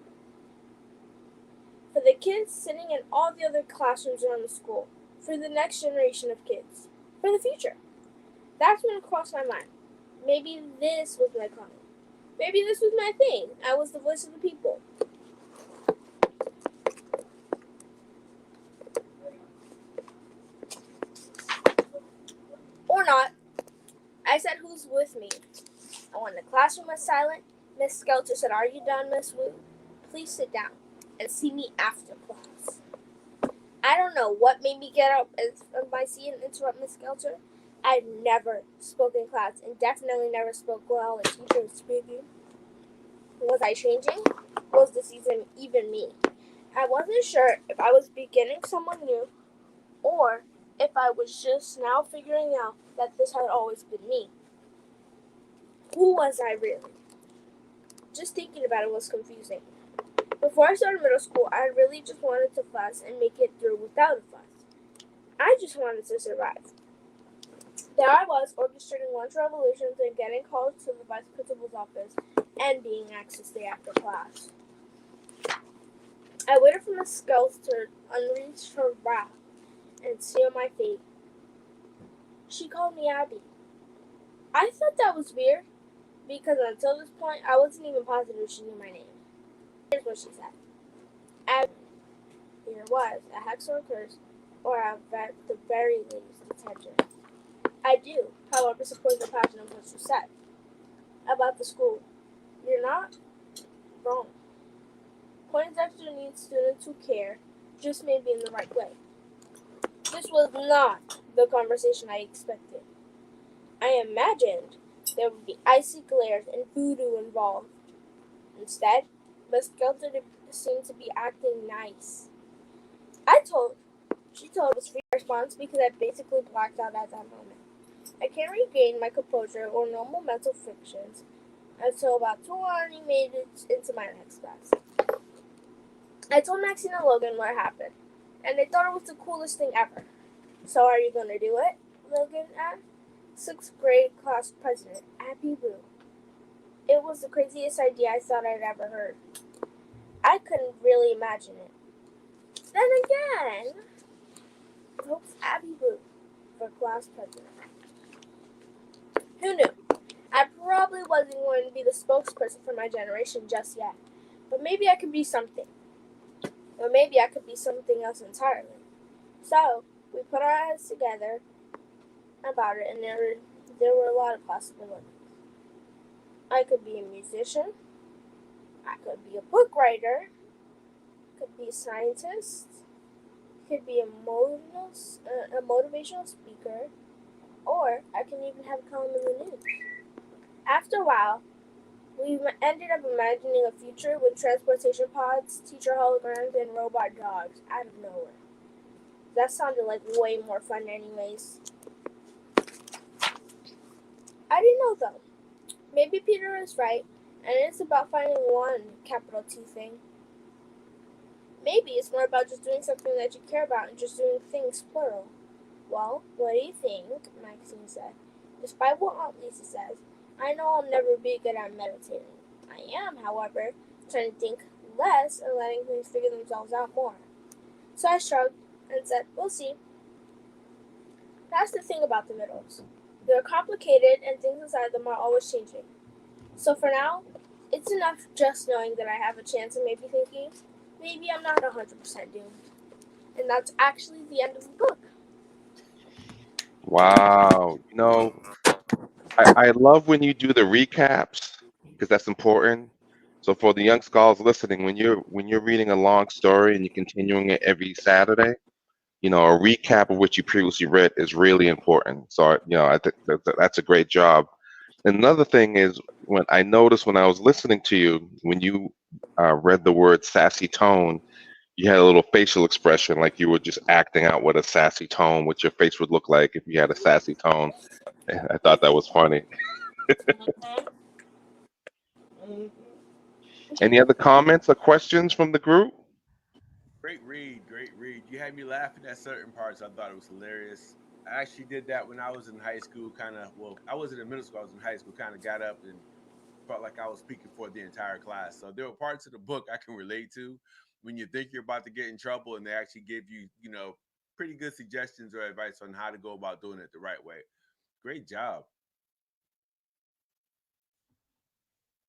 For the kids sitting in all the other classrooms around the school, for the next generation of kids, for the future. That's when it crossed my mind. Maybe this was my calling. Maybe this was my thing. I was the voice of the people. Or not. I said, who's with me? And when the classroom was silent, Miss Skelter said, are you done, Miss Wu? Please sit down and see me after class. I don't know what made me get up from my seat and interrupt Miss Skelter. I'd never spoken in class and definitely never spoke while a teacher was speaking. Was I changing? Was the season even me? I wasn't sure if I was beginning someone new or if I was just now figuring out that this had always been me. Who was I really? Just thinking about it was confusing. Before I started middle school, I really just wanted to fuss and make it through without a fuss. I just wanted to survive. There I was, orchestrating lunch revolutions and getting called to the vice principal's office and being asked to stay after class. I waited for Miss Skelter to unleash her wrath and seal my fate. She called me Abby. I thought that was weird, because until this point, I wasn't even positive she knew my name. Here's what she said. Abby, here was a hex or a curse, or at the very least, detention. I do, however, support the passion of what you said about the school. You're not wrong. Poindexter needs students who care, just maybe in the right way. This was not the conversation I expected. I imagined there would be icy glares and voodoo involved. Instead, Miss Skelter seemed to be acting nice. She told us free response because I basically blacked out at that moment. I can't regain my composure or normal mental frictions until about 2:20 made it into my next class. I told Maxine and Logan what happened, and they thought it was the coolest thing ever. So are you going to do it? Logan asked. 6th grade class president, Abby Wu. It was the craziest idea I thought I'd ever heard. I couldn't really imagine it. Then again, votes Abby Wu for class president. Who knew? I probably wasn't going to be the spokesperson for my generation just yet. But maybe I could be something. Or maybe I could be something else entirely. So, we put our heads together about it, and there were a lot of possibilities. I could be a musician. I could be a book writer. Could be a scientist. Could be a motivational speaker. Or I can even have a column in the news. After a while, we ended up imagining a future with transportation pods, teacher holograms, and robot dogs out of nowhere. That sounded like way more fun anyways. I didn't know though. Maybe Peter is right, and it's about finding one capital T thing. Maybe it's more about just doing something that you care about and just doing things plural. Well, what do you think? Maxine said. Despite what Aunt Lisa says, I know I'll never be good at meditating. I am, however, trying to think less and letting things figure themselves out more. So I shrugged. and said, "We'll see." That's the thing about the middles. They're complicated and things inside them are always changing. So for now, it's enough just knowing that I have a chance and maybe thinking, maybe I'm not 100% doomed. And that's actually the end of the book. Wow. I love when you do the recaps because that's important. So for the young scholars listening, when you're reading a long story and you're continuing it every Saturday, a recap of what you previously read is really important. So I think that's a great job. Another thing is when I noticed when I was listening to you, when you read the word sassy tone, you had a little facial expression like you were just acting out what a sassy tone, what your face would look like if you had a sassy tone. I thought that was funny. Any other comments or questions from the group? Great read, great read. You had me laughing at certain parts. I thought it was hilarious. I actually did that when I was in high school, I wasn't in middle school, I was in high school, kind of got up and felt like I was speaking for the entire class. So there were parts of the book I can relate to when you think you're about to get in trouble and they actually give you, pretty good suggestions or advice on how to go about doing it the right way. Great job.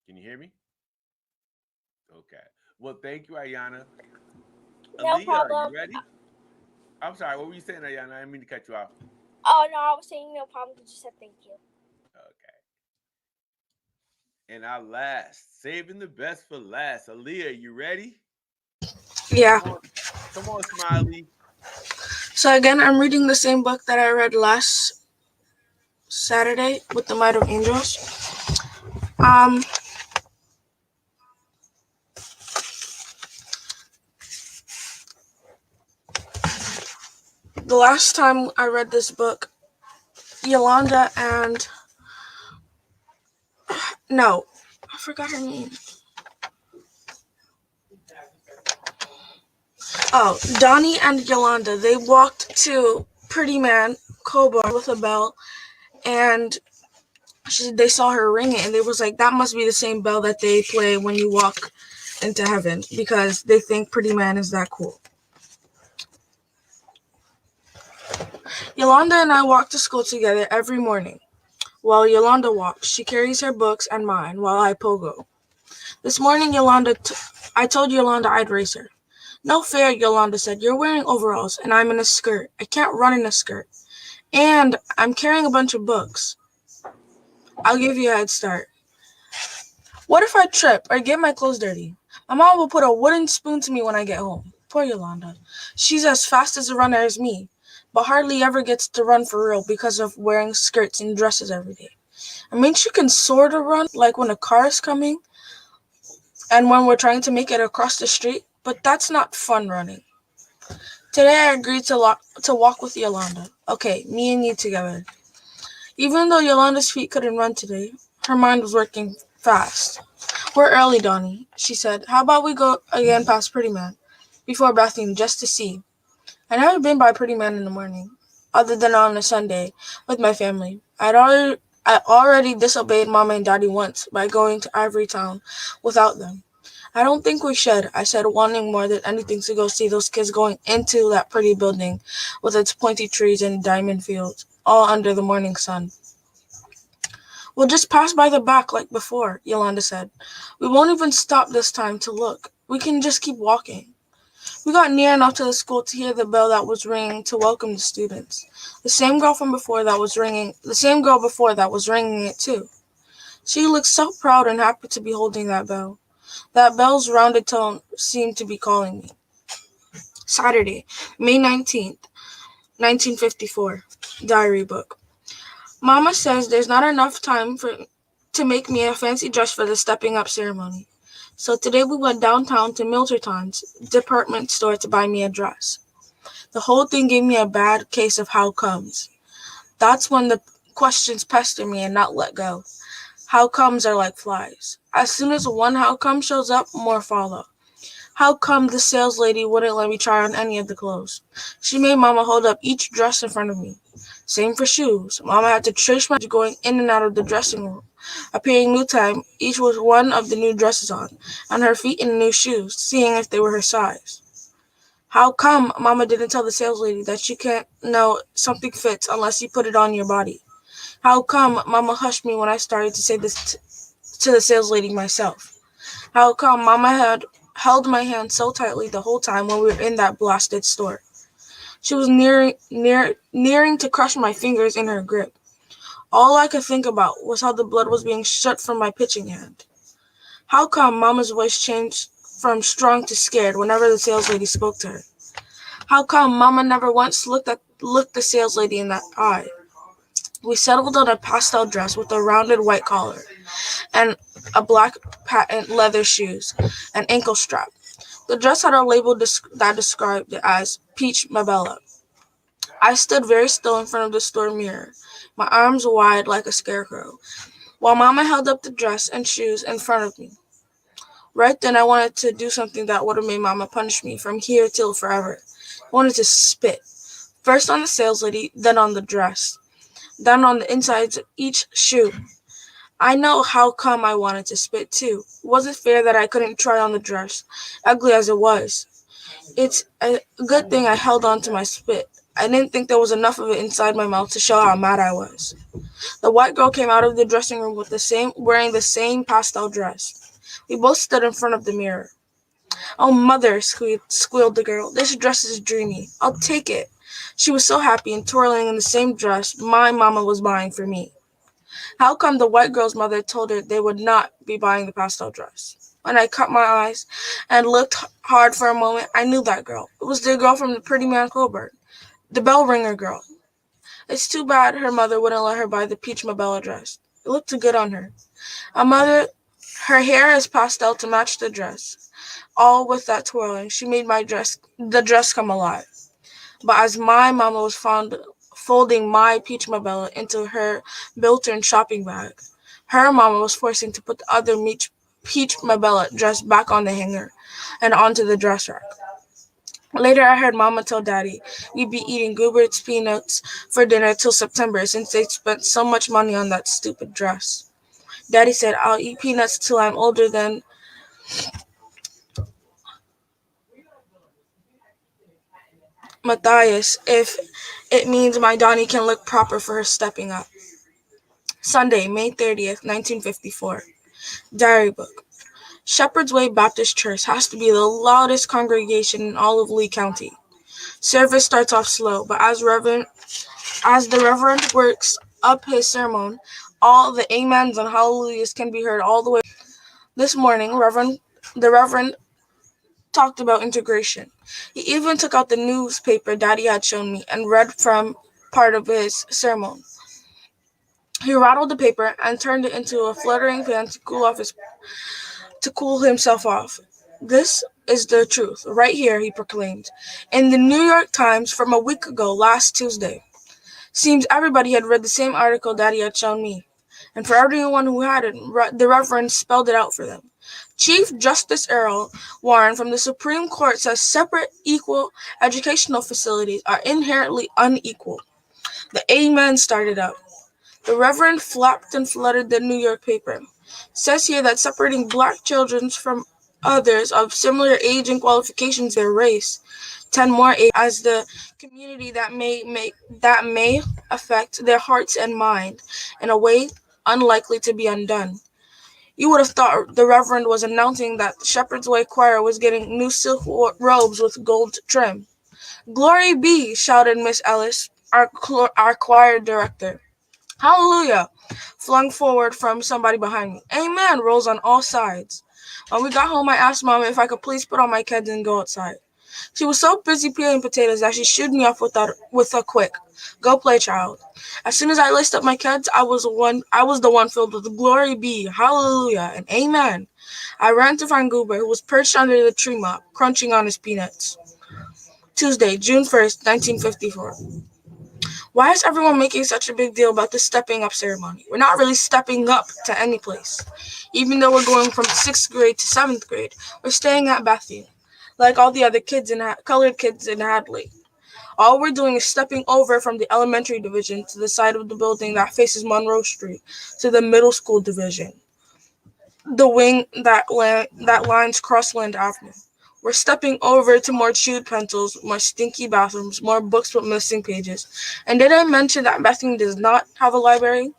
Can you hear me? Okay. Well, thank you, Ayana. No Aaliyah, problem. are you ready? I'm sorry, what were you saying, Ayana? I didn't mean to cut you off. Oh, no, I was saying no problem because you said thank you. Okay. And our last, saving the best for last. Aaliyah, you ready? Yeah. Come on, Smiley. So again, I'm reading the same book that I read last Saturday with the Might of Angels. The last time I read this book, Yolanda and I forgot her name. Oh, Donnie and Yolanda, they walked to Pretty Man Coburn with a bell, and they saw her ring it, and they was like, that must be the same bell that they play when you walk into heaven, because they think Pretty Man is that cool. Yolanda and I walk to school together every morning. While Yolanda walks, she carries her books and mine while I pogo. This morning, I told Yolanda I'd race her. No fair, Yolanda said. You're wearing overalls, and I'm in a skirt. I can't run in a skirt. And I'm carrying a bunch of books. I'll give you a head start. What if I trip or get my clothes dirty? My mom will put a wooden spoon to me when I get home. Poor Yolanda. She's as fast as a runner as me, but hardly ever gets to run for real because of wearing skirts and dresses every day. I mean, she can sort of run, like when a car is coming and when we're trying to make it across the street, but that's not fun running. Today I agreed to walk with Yolanda. Okay, me and you together. Even though Yolanda's feet couldn't run today, her mind was working fast. We're early, Donnie, she said. How about we go again past Pretty Man before bathing just to see? I've never been by Pretty Man in the morning, other than on a Sunday with my family. I already disobeyed Mama and Daddy once by going to Ivory Town without them. I don't think we should, I said, wanting more than anything to go see those kids going into that pretty building with its pointy trees and diamond fields, all under the morning sun. We'll just pass by the back like before, Yolanda said. We won't even stop this time to look. We can just keep walking. We got near enough to the school to hear the bell that was ringing to welcome the students. The same girl before that was ringing it too. She looked so proud and happy to be holding that bell. That bell's rounded tone seemed to be calling me. Saturday, May 19th, 1954. Diary book. Mama says there's not enough time to make me a fancy dress for the stepping up ceremony. So today we went downtown to Milterton's department store to buy me a dress. The whole thing gave me a bad case of how comes. That's when the questions pester me and not let go. How comes are like flies. As soon as one how come shows up, more follow. How come the sales lady wouldn't let me try on any of the clothes? She made Mama hold up each dress in front of me. Same for shoes. Mama had to trace my going in and out of the dressing room, appearing new time, each with one of the new dresses on, and her feet in new shoes, seeing if they were her size. How come Mama didn't tell the sales lady that she can't know something fits unless you put it on your body? How come Mama hushed me when I started to say this to the sales lady myself? How come Mama had held my hand so tightly the whole time when we were in that blasted store? She was nearing to crush my fingers in her grip. All I could think about was how the blood was being shot from my pitching hand. How come Mama's voice changed from strong to scared whenever the sales lady spoke to her? How come Mama never once looked the sales lady in the eye? We settled on a pastel dress with a rounded white collar and a black patent leather shoes and ankle strap. The dress had a label that described it as Peach Mabella. I stood very still in front of the store mirror, my arms wide like a scarecrow, while Mama held up the dress and shoes in front of me. Right then, I wanted to do something that would have made Mama punish me from here till forever. I wanted to spit, first on the sales lady, then on the dress, then on the insides of each shoe. I know how come I wanted to spit too. Was it fair that I couldn't try on the dress, ugly as it was? It's a good thing I held on to my spit. I didn't think there was enough of it inside my mouth to show how mad I was. The white girl came out of the dressing room wearing the same pastel dress. We both stood in front of the mirror. "Oh, Mother," squealed the girl, "this dress is dreamy. I'll take it." She was so happy and twirling in the same dress my Mama was buying for me. How come the white girl's mother told her they would not be buying the pastel dress? When I cut my eyes and looked hard for a moment, I knew that girl. It was the girl from the Pretty Man Colbert, the bell ringer girl. It's too bad her mother wouldn't let her buy the Peach Mabella dress. It looked too good on her. Her hair is pastel to match the dress. All with that twirling, she made the dress come alive. But as my Mama was folding my Peach Mabella into her built-in shopping bag, her Mama was forcing to put the other Peach Mabella dress back on the hanger and onto the dress rack. Later, I heard Mama tell Daddy we'd be eating Goobert's peanuts for dinner till September since they'd spent so much money on that stupid dress. Daddy said, "I'll eat peanuts till I'm older than Matthias if it means my Donnie can look proper for her stepping up." Sunday, May 30th, 1954. Diary book. Shepherd's Way Baptist Church has to be the loudest congregation in all of Lee County. Service starts off slow, but as the Reverend works up his sermon, all the amens and hallelujahs can be heard all the way. This morning, the Reverend talked about integration. He even took out the newspaper Daddy had shown me and read from part of his sermon. He rattled the paper and turned it into a fluttering fan to cool himself off. "This is the truth, right here," he proclaimed, "in the New York Times from a week ago, last Tuesday." Seems everybody had read the same article Daddy had shown me, and for everyone who hadn't, the Reverend spelled it out for them. Chief Justice Earl Warren from the Supreme Court says separate, equal educational facilities are inherently unequal. The amen started up. The Reverend flapped and fluttered the New York paper. Says here that separating black children from others of similar age and qualifications their race, 10 more age as the community that may affect their hearts and mind in a way unlikely to be undone. You would have thought the Reverend was announcing that the Shepherd's Way Choir was getting new silk robes with gold trim. "Glory be," shouted Miss Ellis, our choir director. "Hallelujah," flung forward from somebody behind me. "Amen," rose on all sides. When we got home, I asked Mama if I could please put on my kids and go outside. She was so busy peeling potatoes that she shooed me off with a quick, "Go play, child." As soon as I laced up my kids, I was the one filled with "Glory be," "Hallelujah," and "Amen." I ran to find Goober, who was perched under the tree mop, crunching on his peanuts. Tuesday, June 1st, 1954. Why is everyone making such a big deal about the stepping up ceremony? We're not really stepping up to any place. Even though we're going from 6th grade to 7th grade, we're staying at Bethune, like all the other colored kids in Hadley. All we're doing is stepping over from the elementary division to the side of the building that faces Monroe Street to the middle school division, the wing that lines Crossland Avenue. We're stepping over to more chewed pencils, more stinky bathrooms, more books with missing pages. And did I mention that Bethany does not have a library?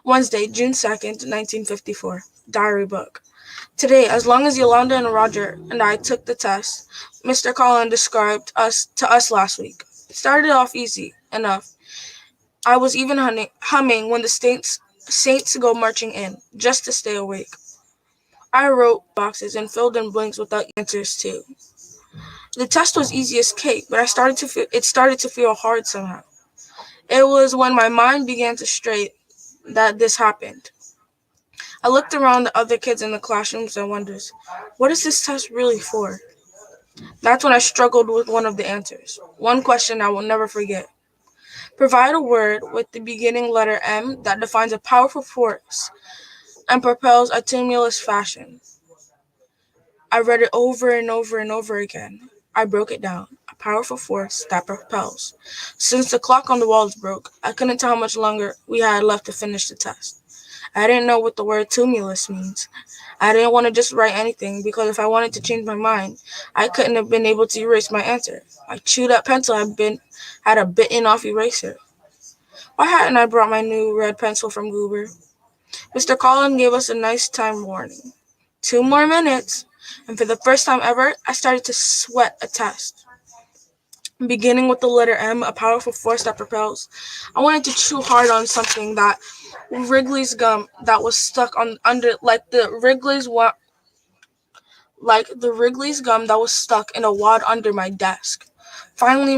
Wednesday, June 2nd, 1954. Diary book. Today, as long as Yolanda and Roger and I took the test Mr. Collin described to us last week. It started off easy enough. I was even humming when the saints go marching in, just to stay awake. I wrote boxes and filled in blanks without answers too. The test was easy as cake, but it started to feel hard somehow. It was when my mind began to stray that this happened. I looked around the other kids in the classrooms and wondered, what is this test really for? That's when I struggled with one of the answers. One question I will never forget. Provide a word with the beginning letter M that defines a powerful force and propels a tumultuous fashion. I read it over and over and over again. I broke it down. A powerful force that propels. Since the clock on the walls broke, I couldn't tell how much longer we had left to finish the test. I didn't know what the word tumulus means. I didn't want to just write anything because if I wanted to change my mind, I couldn't have been able to erase my answer. My chewed up pencil had a bitten off eraser. Why hadn't I brought my new red pencil from Goober? Mr. Collin gave us a nice time warning. 2 more minutes, and for the first time ever, I started to sweat a test. Beginning with the letter M, a powerful force that propels. I wanted to chew hard on something that Wrigley's gum that was stuck on under like the Wrigley's gum that was stuck in a wad under my desk. Finally,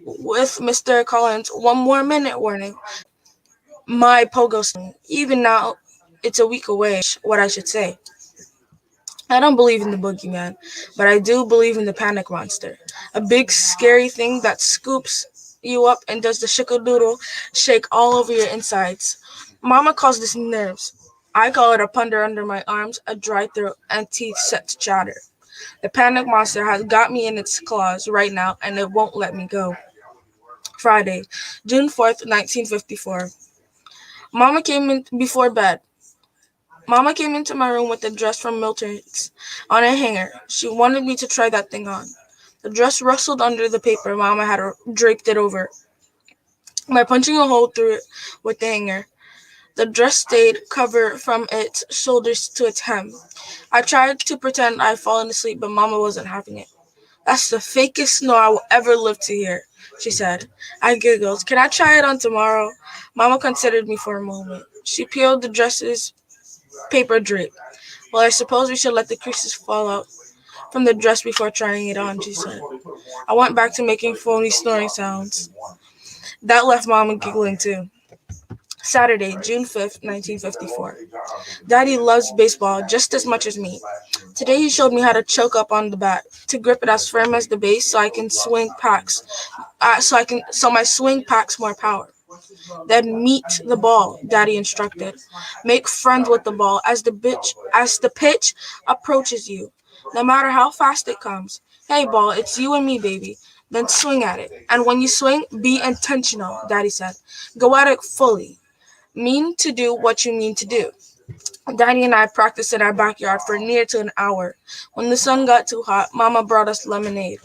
with Mr. Collins' 1 more minute warning, my pogo sting. Even now, it's a week away. What I should say. I don't believe in the boogeyman, but I do believe in the panic monster. A big scary thing that scoops you up and does the shikadoodle shake all over your insides. Mama calls this nerves. I call it a punder under my arms, a dry throat, and teeth set to chatter. The panic monster has got me in its claws right now, and it won't let me go. Friday, June 4th, 1954. Mama came in before bed. Mama came into my room with a dress from Milton's on a hanger. She wanted me to try that thing on. The dress rustled under the paper Mama had draped it over. By punching a hole through it with the hanger, the dress stayed covered from its shoulders to its hem. I tried to pretend I'd fallen asleep, but Mama wasn't having it. That's the fakest snore I will ever live to hear, she said. I giggled. Can I try it on tomorrow? Mama considered me for a moment. She peeled the dress's paper drape. Well, I suppose we should let the creases fall out from the dress before trying it on, she said. I went back to making phony snoring sounds. That left Mama giggling too. Saturday, June 5th, 1954. Daddy loves baseball just as much as me. Today he showed me how to choke up on the bat, to grip it as firm as the base so my swing packs more power. Then meet the ball, Daddy instructed. Make friends with the ball as the pitch approaches you, no matter how fast it comes. Hey, ball, it's you and me, baby. Then swing at it. And when you swing, be intentional, Daddy said. Go at it fully. Mean to do what you mean to do. Daddy and I practiced in our backyard for near to an hour. When the sun got too hot, Mama brought us lemonade.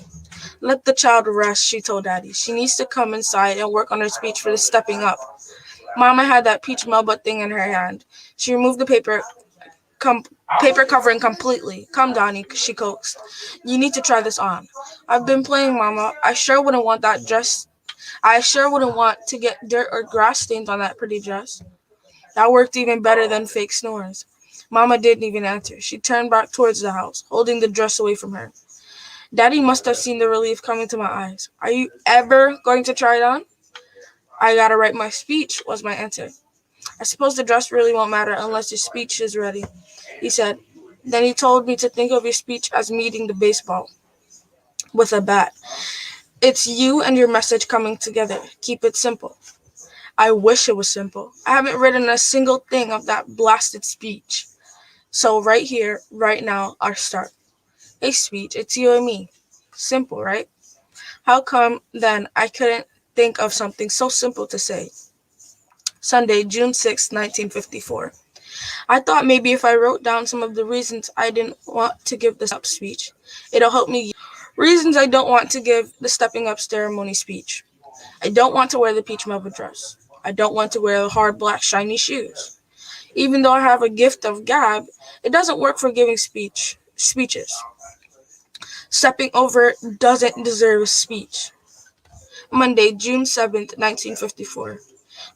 Let the child rest, she told Daddy. She needs to come inside and work on her speech for the stepping up. Mama had that peach melba thing in her hand. She removed the paper covering completely. Come, Donnie, she coaxed. You need to try this on. I've been playing, Mama. I sure wouldn't want to get dirt or grass stains on that pretty dress. That worked even better than fake snores. Mama didn't even answer. She turned back towards the house, holding the dress away from her. Daddy must have seen the relief coming to my eyes. Are you ever going to try it on? I gotta write my speech, was my answer. I suppose the dress really won't matter unless your speech is ready, he said. Then he told me to think of your speech as meeting the baseball with a bat. It's you and your message coming together. Keep it simple. I wish it was simple. I haven't written a single thing of that blasted speech. So right here, right now, our start. Hey, speech, it's you and me. Simple, right? How come, then, I couldn't think of something so simple to say? Sunday, June 6, 1954. I thought maybe if I wrote down some of the reasons I didn't want to give the up speech, it'll help me. Reasons I don't want to give the stepping up ceremony speech. I don't want to wear the peach Melba dress. I don't want to wear the hard black shiny shoes. Even though I have a gift of gab, it doesn't work for giving speeches. Stepping over doesn't deserve a speech. Monday, June 7th, 1954.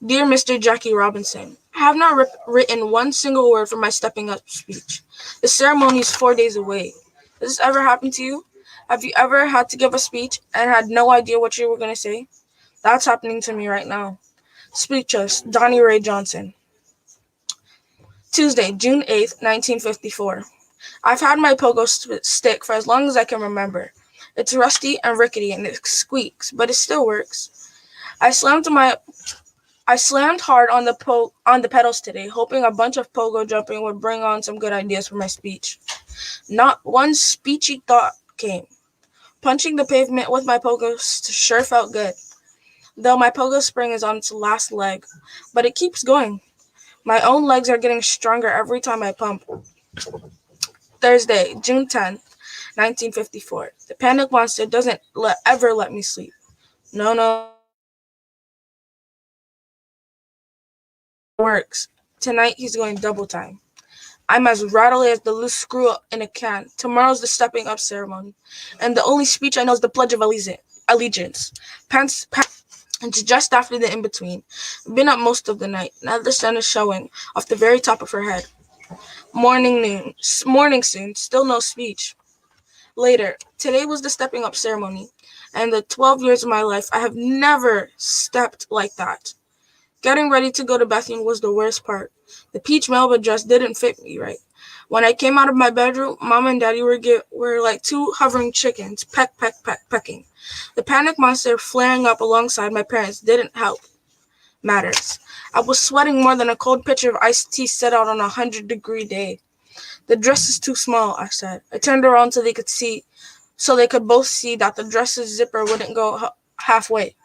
Dear Mr. Jackie Robinson, I have not written one single word for my stepping up speech. The ceremony is 4 days away. Has this ever happened to you? Have you ever had to give a speech and had no idea what you were going to say? That's happening to me right now. Speechless, Donnie Ray Johnson. Tuesday, June 8th, 1954. I've had my pogo stick for as long as I can remember. It's rusty and rickety and it squeaks, but it still works. I slammed hard on the pedals today, hoping a bunch of pogo jumping would bring on some good ideas for my speech. Not one speechy thought came. Punching the pavement with my pogo sure felt good, though my pogo spring is on its last leg, but it keeps going. My own legs are getting stronger every time I pump. Thursday, June 10th, 1954. The panic monster doesn't ever let me sleep. No. Works. Tonight he's going double time. I'm as rattly as the loose screw in a can. Tomorrow's the stepping up ceremony, and the only speech I know is the Pledge of Allegiance. Pants, and just after the in-between. I've been up most of the night. Now the sun is showing off the very top of her head. Morning soon. Still no speech. Later. Today was the stepping up ceremony, and the 12 years of my life, I have never stepped like that. Getting ready to go to Bethune was the worst part. The peach Melba dress didn't fit me right. When I came out of my bedroom, Mom and Daddy were like two hovering chickens, pecking. The panic monster flaring up alongside my parents didn't help matters. I was sweating more than a cold pitcher of iced tea set out on a 100-degree day. The dress is too small, I said. I turned around so they could both see that the dress's zipper wouldn't go halfway.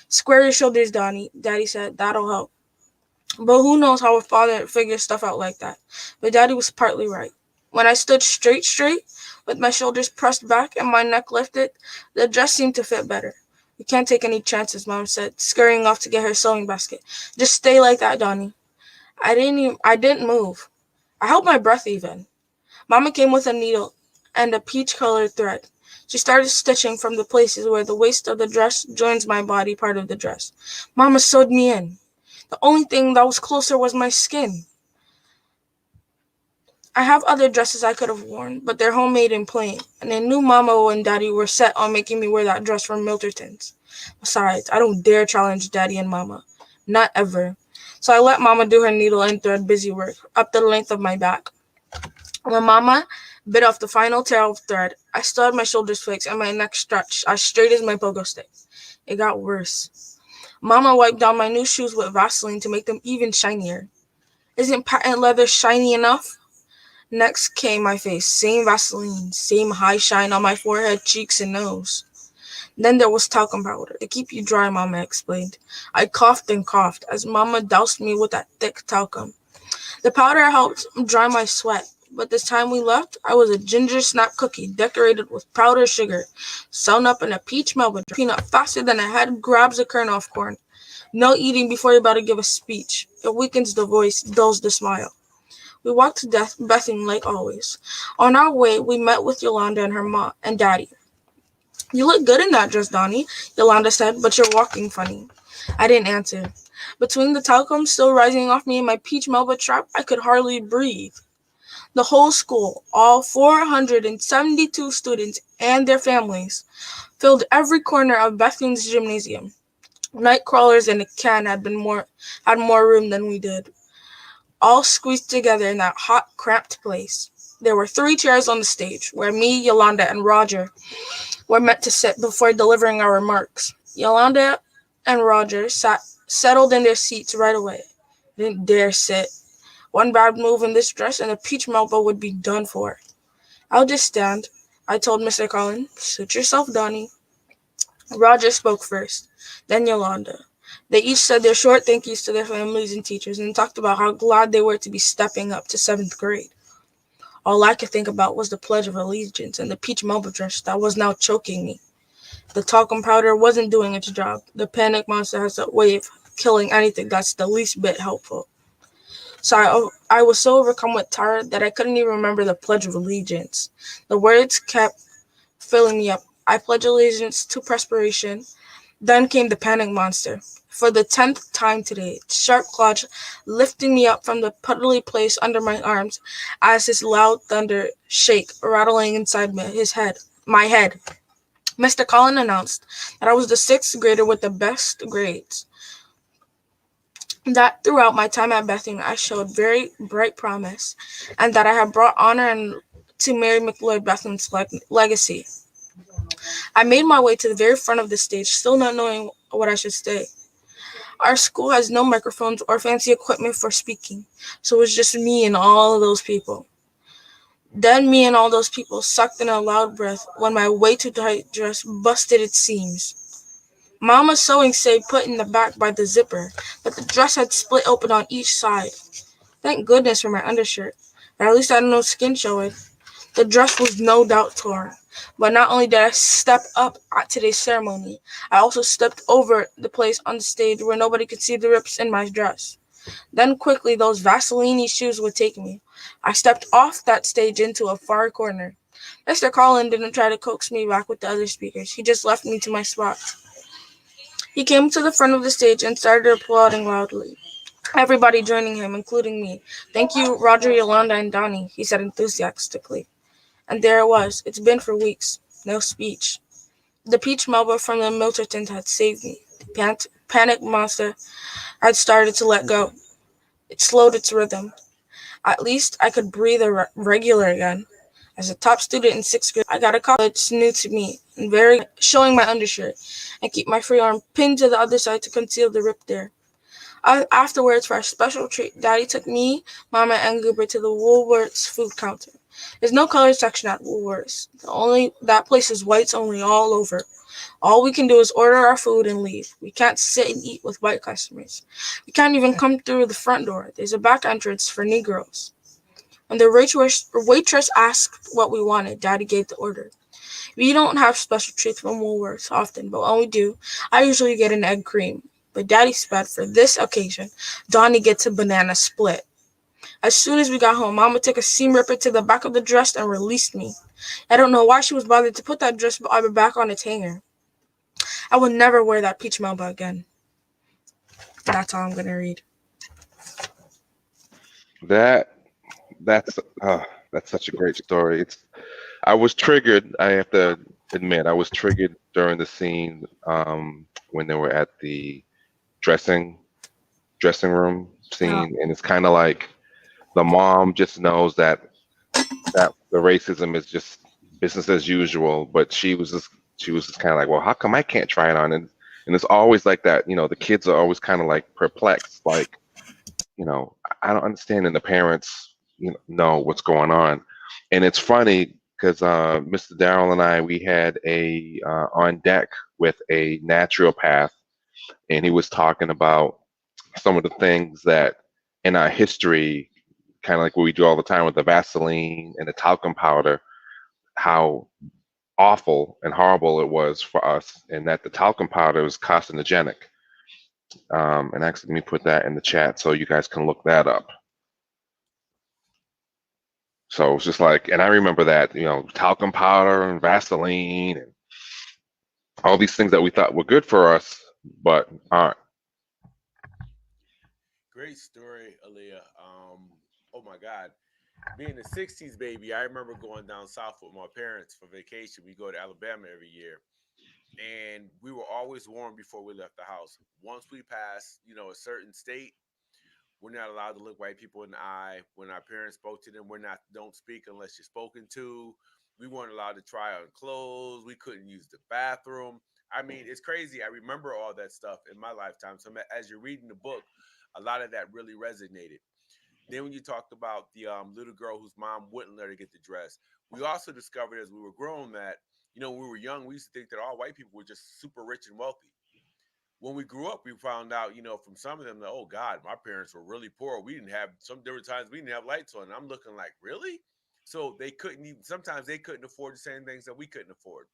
Square your shoulders, Donnie, Daddy said. That'll help. But who knows how a father figures stuff out like that. But Daddy was partly right. When I stood straight, with my shoulders pressed back and my neck lifted, the dress seemed to fit better. You can't take any chances, Mom said, scurrying off to get her sewing basket. Just stay like that, Donnie. I didn't move. I held my breath even. Mama came with a needle and a peach-colored thread. She started stitching from the places where the waist of the dress joins my body part of the dress. Mama sewed me in. The only thing that was closer was my skin. I have other dresses I could have worn, but they're homemade and plain, and I knew Mama and Daddy were set on making me wear that dress from Milterton's. Besides, I don't dare challenge Daddy and Mama. Not ever. So I let Mama do her needle and thread busy work, up the length of my back. When Mama bit off the final tail of thread, I still had my shoulders flexed and my neck stretched as straight as my pogo stick. It got worse. Mama wiped down my new shoes with Vaseline to make them even shinier. Isn't patent leather shiny enough? Next came my face. Same Vaseline, same high shine on my forehead, cheeks, and nose. Then there was talcum powder to keep you dry, Mama explained. I coughed and coughed as Mama doused me with that thick talcum. The powder helped dry my sweat, but this time we left, I was a ginger snap cookie decorated with powdered sugar, sewn up in a peach Melba peanut faster than a head grabs a kernel of corn. No eating before you're about to give a speech. It weakens the voice, dulls the smile. We walked to Bethune like always. On our way, we met with Yolanda and her mom and Daddy. You look good in that dress, Donnie, Yolanda said, but you're walking funny. I didn't answer. Between the talcum still rising off me and my peach Melba trap, I could hardly breathe. The whole school, all 472 students and their families, filled every corner of Bethune's gymnasium. Night crawlers in a can had more room than we did. All squeezed together in that hot, cramped place. There were 3 chairs on the stage, where me, Yolanda, and Roger were meant to sit before delivering our remarks. Yolanda and Roger settled in their seats right away. Didn't dare sit. One bad move in this dress and the peach Melba would be done for. I'll just stand, I told Mr. Collins. Suit yourself, Donnie. Roger spoke first, then Yolanda. They each said their short thank yous to their families and teachers and talked about how glad they were to be stepping up to 7th grade. All I could think about was the Pledge of Allegiance and the peach Melba dress that was now choking me. The talcum powder wasn't doing its job. The panic monster has a way of killing anything that's the least bit helpful. So I was so overcome with terror that I couldn't even remember the Pledge of Allegiance. The words kept filling me up. I pledge allegiance to perspiration. Then came the panic monster. For the 10th time today, sharp claws lifting me up from the puddly place under my arms as his loud thunder shake rattling inside my head. Mr. Collin announced that I was the 6th grader with the best grades. That throughout my time at Bethune, I showed very bright promise, and that I had brought honor and to Mary McLeod Bethune's legacy. I made my way to the very front of the stage, still not knowing what I should say. Our school has no microphones or fancy equipment for speaking, so it was just me and all of those people. Then me and all those people sucked in a loud breath when my way too tight dress busted its seams. Mama's sewing stayed put in the back by the zipper, but the dress had split open on each side. Thank goodness for my undershirt, but at least I had no skin showing. The dress was no doubt torn, but not only did I step up at today's ceremony, I also stepped over the place on the stage where nobody could see the rips in my dress. Then quickly those Vaseline shoes would take me. I stepped off that stage into a far corner. Mr. Collin didn't try to coax me back with the other speakers. He just left me to my spot. He came to the front of the stage and started applauding loudly. Everybody joining him, including me. Thank you, Roger, Yolanda, and Donnie, he said enthusiastically. And there it was. It's been for weeks. No speech. The peach Melba from the Miltertons had saved me. The panic monster had started to let go. It slowed its rhythm. At least I could breathe regular again. As a top student in 6th grade, I got a college new to me, and very showing my undershirt, and keep my free arm pinned to the other side to conceal the rip there. Afterwards, for a special treat, Daddy took me, Mama, and Goober to the Woolworths food counter. There's no color section at Woolworths. That place is whites only all over. All we can do is order our food and leave. We can't sit and eat with white customers. We can't even come through the front door. There's a back entrance for Negroes. When the waitress asked what we wanted, Daddy gave the order. We don't have special treats from Woolworths often, but when we do, I usually get an egg cream. But Daddy said for this occasion, Donnie gets a banana split. As soon as we got home, Mama took a seam ripper to the back of the dress and released me. I don't know why she was bothered to put that dress back on its hanger. I would never wear that peach Melba again. That's all I'm going to read. That's such a great story. I was triggered. I have to admit, I was triggered during the scene when they were at the dressing room scene, and it's kind of like the mom just knows that the racism is just business as usual, but she was just kind of like, well, how come I can't try it on? And it's always like that, the kids are always kind of like perplexed, like, I don't understand, and the parents, know what's going on. And it's funny because Mr. Darrell and I, we had a on deck with a naturopath, and he was talking about some of the things that in our history, kind of like what we do all the time with the Vaseline and the talcum powder, how awful and horrible it was for us, and that the talcum powder was carcinogenic. And actually, let me put that in the chat so you guys can look that up. So it's just like, and I remember that, talcum powder and Vaseline and all these things that we thought were good for us, but aren't. Great story, Aaliyah. Oh my God. Being a 60s baby, I remember going down south with my parents for vacation. We go to Alabama every year. And we were always warned before we left the house. Once we pass, a certain state, we're not allowed to look white people in the eye. When our parents spoke to them, don't speak unless you're spoken to. We weren't allowed to try on clothes. We couldn't use the bathroom. I mean, it's crazy. I remember all that stuff in my lifetime. So as you're reading the book, a lot of that really resonated. Then when you talked about the little girl whose mom wouldn't let her get the dress, we also discovered as we were grown that, when we were young, we used to think that all white people were just super rich and wealthy. when we grew up, we found out, from some of them that, oh God, my parents were really poor. There were times we didn't have lights on. I'm looking like, really? So sometimes they couldn't afford the same things that we couldn't afford.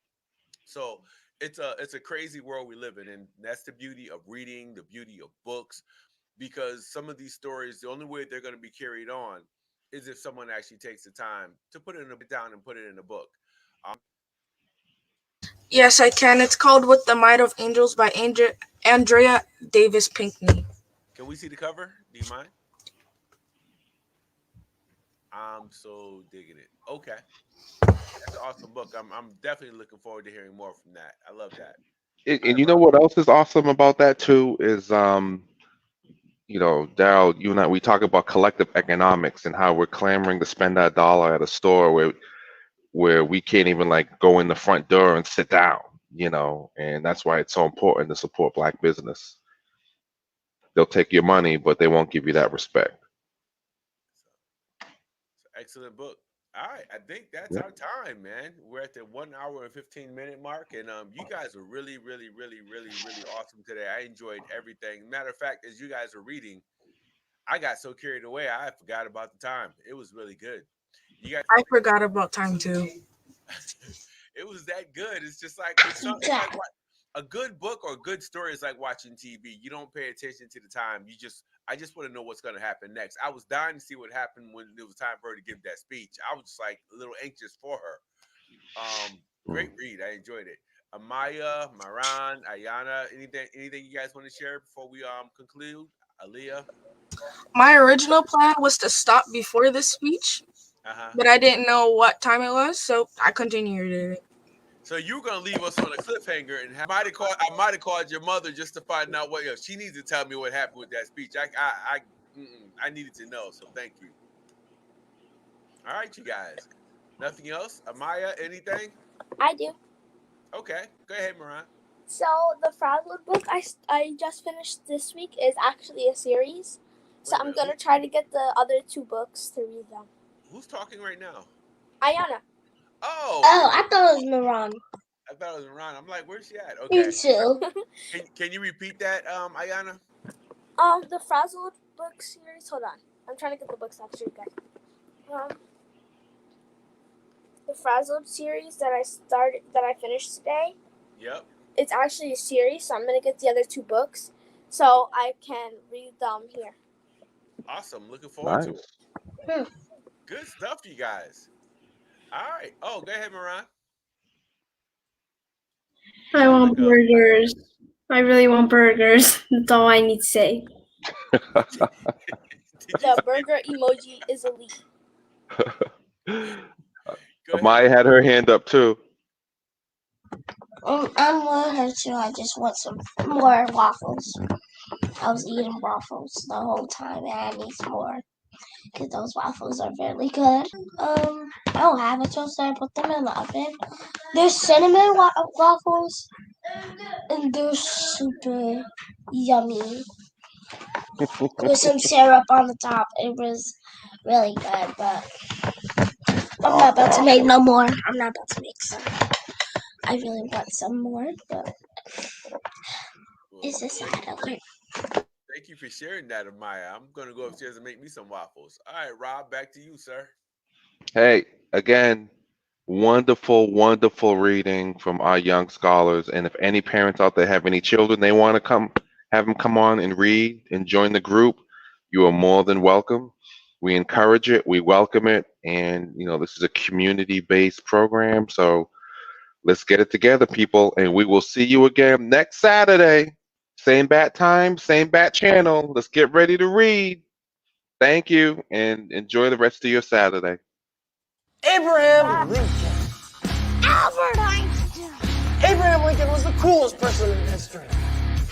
So it's a crazy world we live in. And that's the beauty of reading, the beauty of books, because some of these stories, the only way they're going to be carried on is if someone actually takes the time to put it down and put it in a book. Yes, I can. It's called With the Might of Angels by Andrea Davis Pinkney. Can we see the cover? Do you mind? I'm so digging it. Okay. That's an awesome book. I'm definitely looking forward to hearing more from that. I love that. And you know what else is awesome about that too is Daryl, you and I, we talk about collective economics and how we're clamoring to spend that dollar at a store where we can't even like go in the front door and sit down, and that's why it's so important to support Black business. They'll take your money, but they won't give you that respect. Excellent book. All right, I think that's our time, man. We're at the 1 hour and 15-minute mark, and you guys were really, really, really, really, really awesome today. I enjoyed everything. Matter of fact, as you guys were reading, I got so carried away, I forgot about the time. It was really good. You guys, I forgot about time too. It was that good. It's just like a good book or a good story is like watching TV. You don't pay attention to the time. I just want to know what's going to happen next. I was dying to see what happened when it was time for her to give that speech. I was just like a little anxious for her. Great read. I enjoyed it. Amaya, Maran, Ayana, anything you guys want to share before we conclude? Aaliyah? My original plan was to stop before this speech, but I didn't know what time it was, so I continued it. So you were gonna leave us on a cliffhanger, and I might have called your mother just to find out what she needs to tell me what happened with that speech. I needed to know, so thank you. All right, you guys. Nothing else? Amaya, anything? I do. Okay, go ahead, Maran. So the Frazzled book I just finished this week is actually a series. So I'm gonna try to get the other 2 books to read them. Who's talking right now? Ayana. Oh, I thought it was Maran. I thought it was Maran. I'm like, where's she at? Okay. Me too. Can you repeat that, Ayana? The Frazzled book series. Hold on, I'm trying to get the books actually, guys. The Frazzled series that I finished today. Yep. It's actually a series, so I'm gonna get the other 2 books so I can read them here. Awesome. Looking forward to it. Good stuff, you guys. All right. Oh, go ahead, Maran. I want burgers. I really want burgers. That's all I need to say. The burger emoji is elite. Amaya had her hand up too. I'm with her too. I just want some more waffles. I was eating waffles the whole time, and I need some more because those waffles are really good. I don't have a toaster. I put them in the oven. There's cinnamon waffles, and they're super yummy with some syrup on the top. It was really good, but I'm not about to make no more. I'm not about to make some. I really want some more, but it's a sad alert. Thank you for sharing that, Amaya. I'm going to go upstairs and make me some waffles. All right, Rob, back to you, sir. Hey, again, wonderful, wonderful reading from our young scholars. And if any parents out there have any children they want to have them come on and read and join the group, you are more than welcome. We encourage it. We welcome it. And, this is a community-based program. So let's get it together, people. And we will see you again next Saturday. Same bat time, same bat channel. Let's get ready to read. Thank you, and enjoy the rest of your Saturday. Abraham Lincoln. Albert Einstein. Abraham Lincoln was the coolest person in history.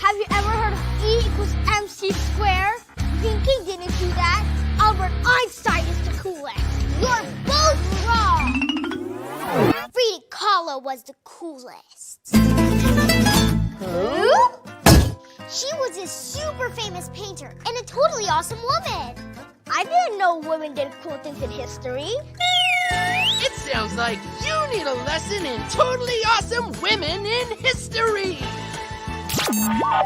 Have you ever heard of E equals MC squared? Thinking didn't do that. Albert Einstein is the coolest. You're both wrong. Frida Kahlo was the coolest. Who? She was a super famous painter and a totally awesome woman. I didn't know women did cool things in history. It sounds like you need a lesson in totally awesome women in history. Whoa!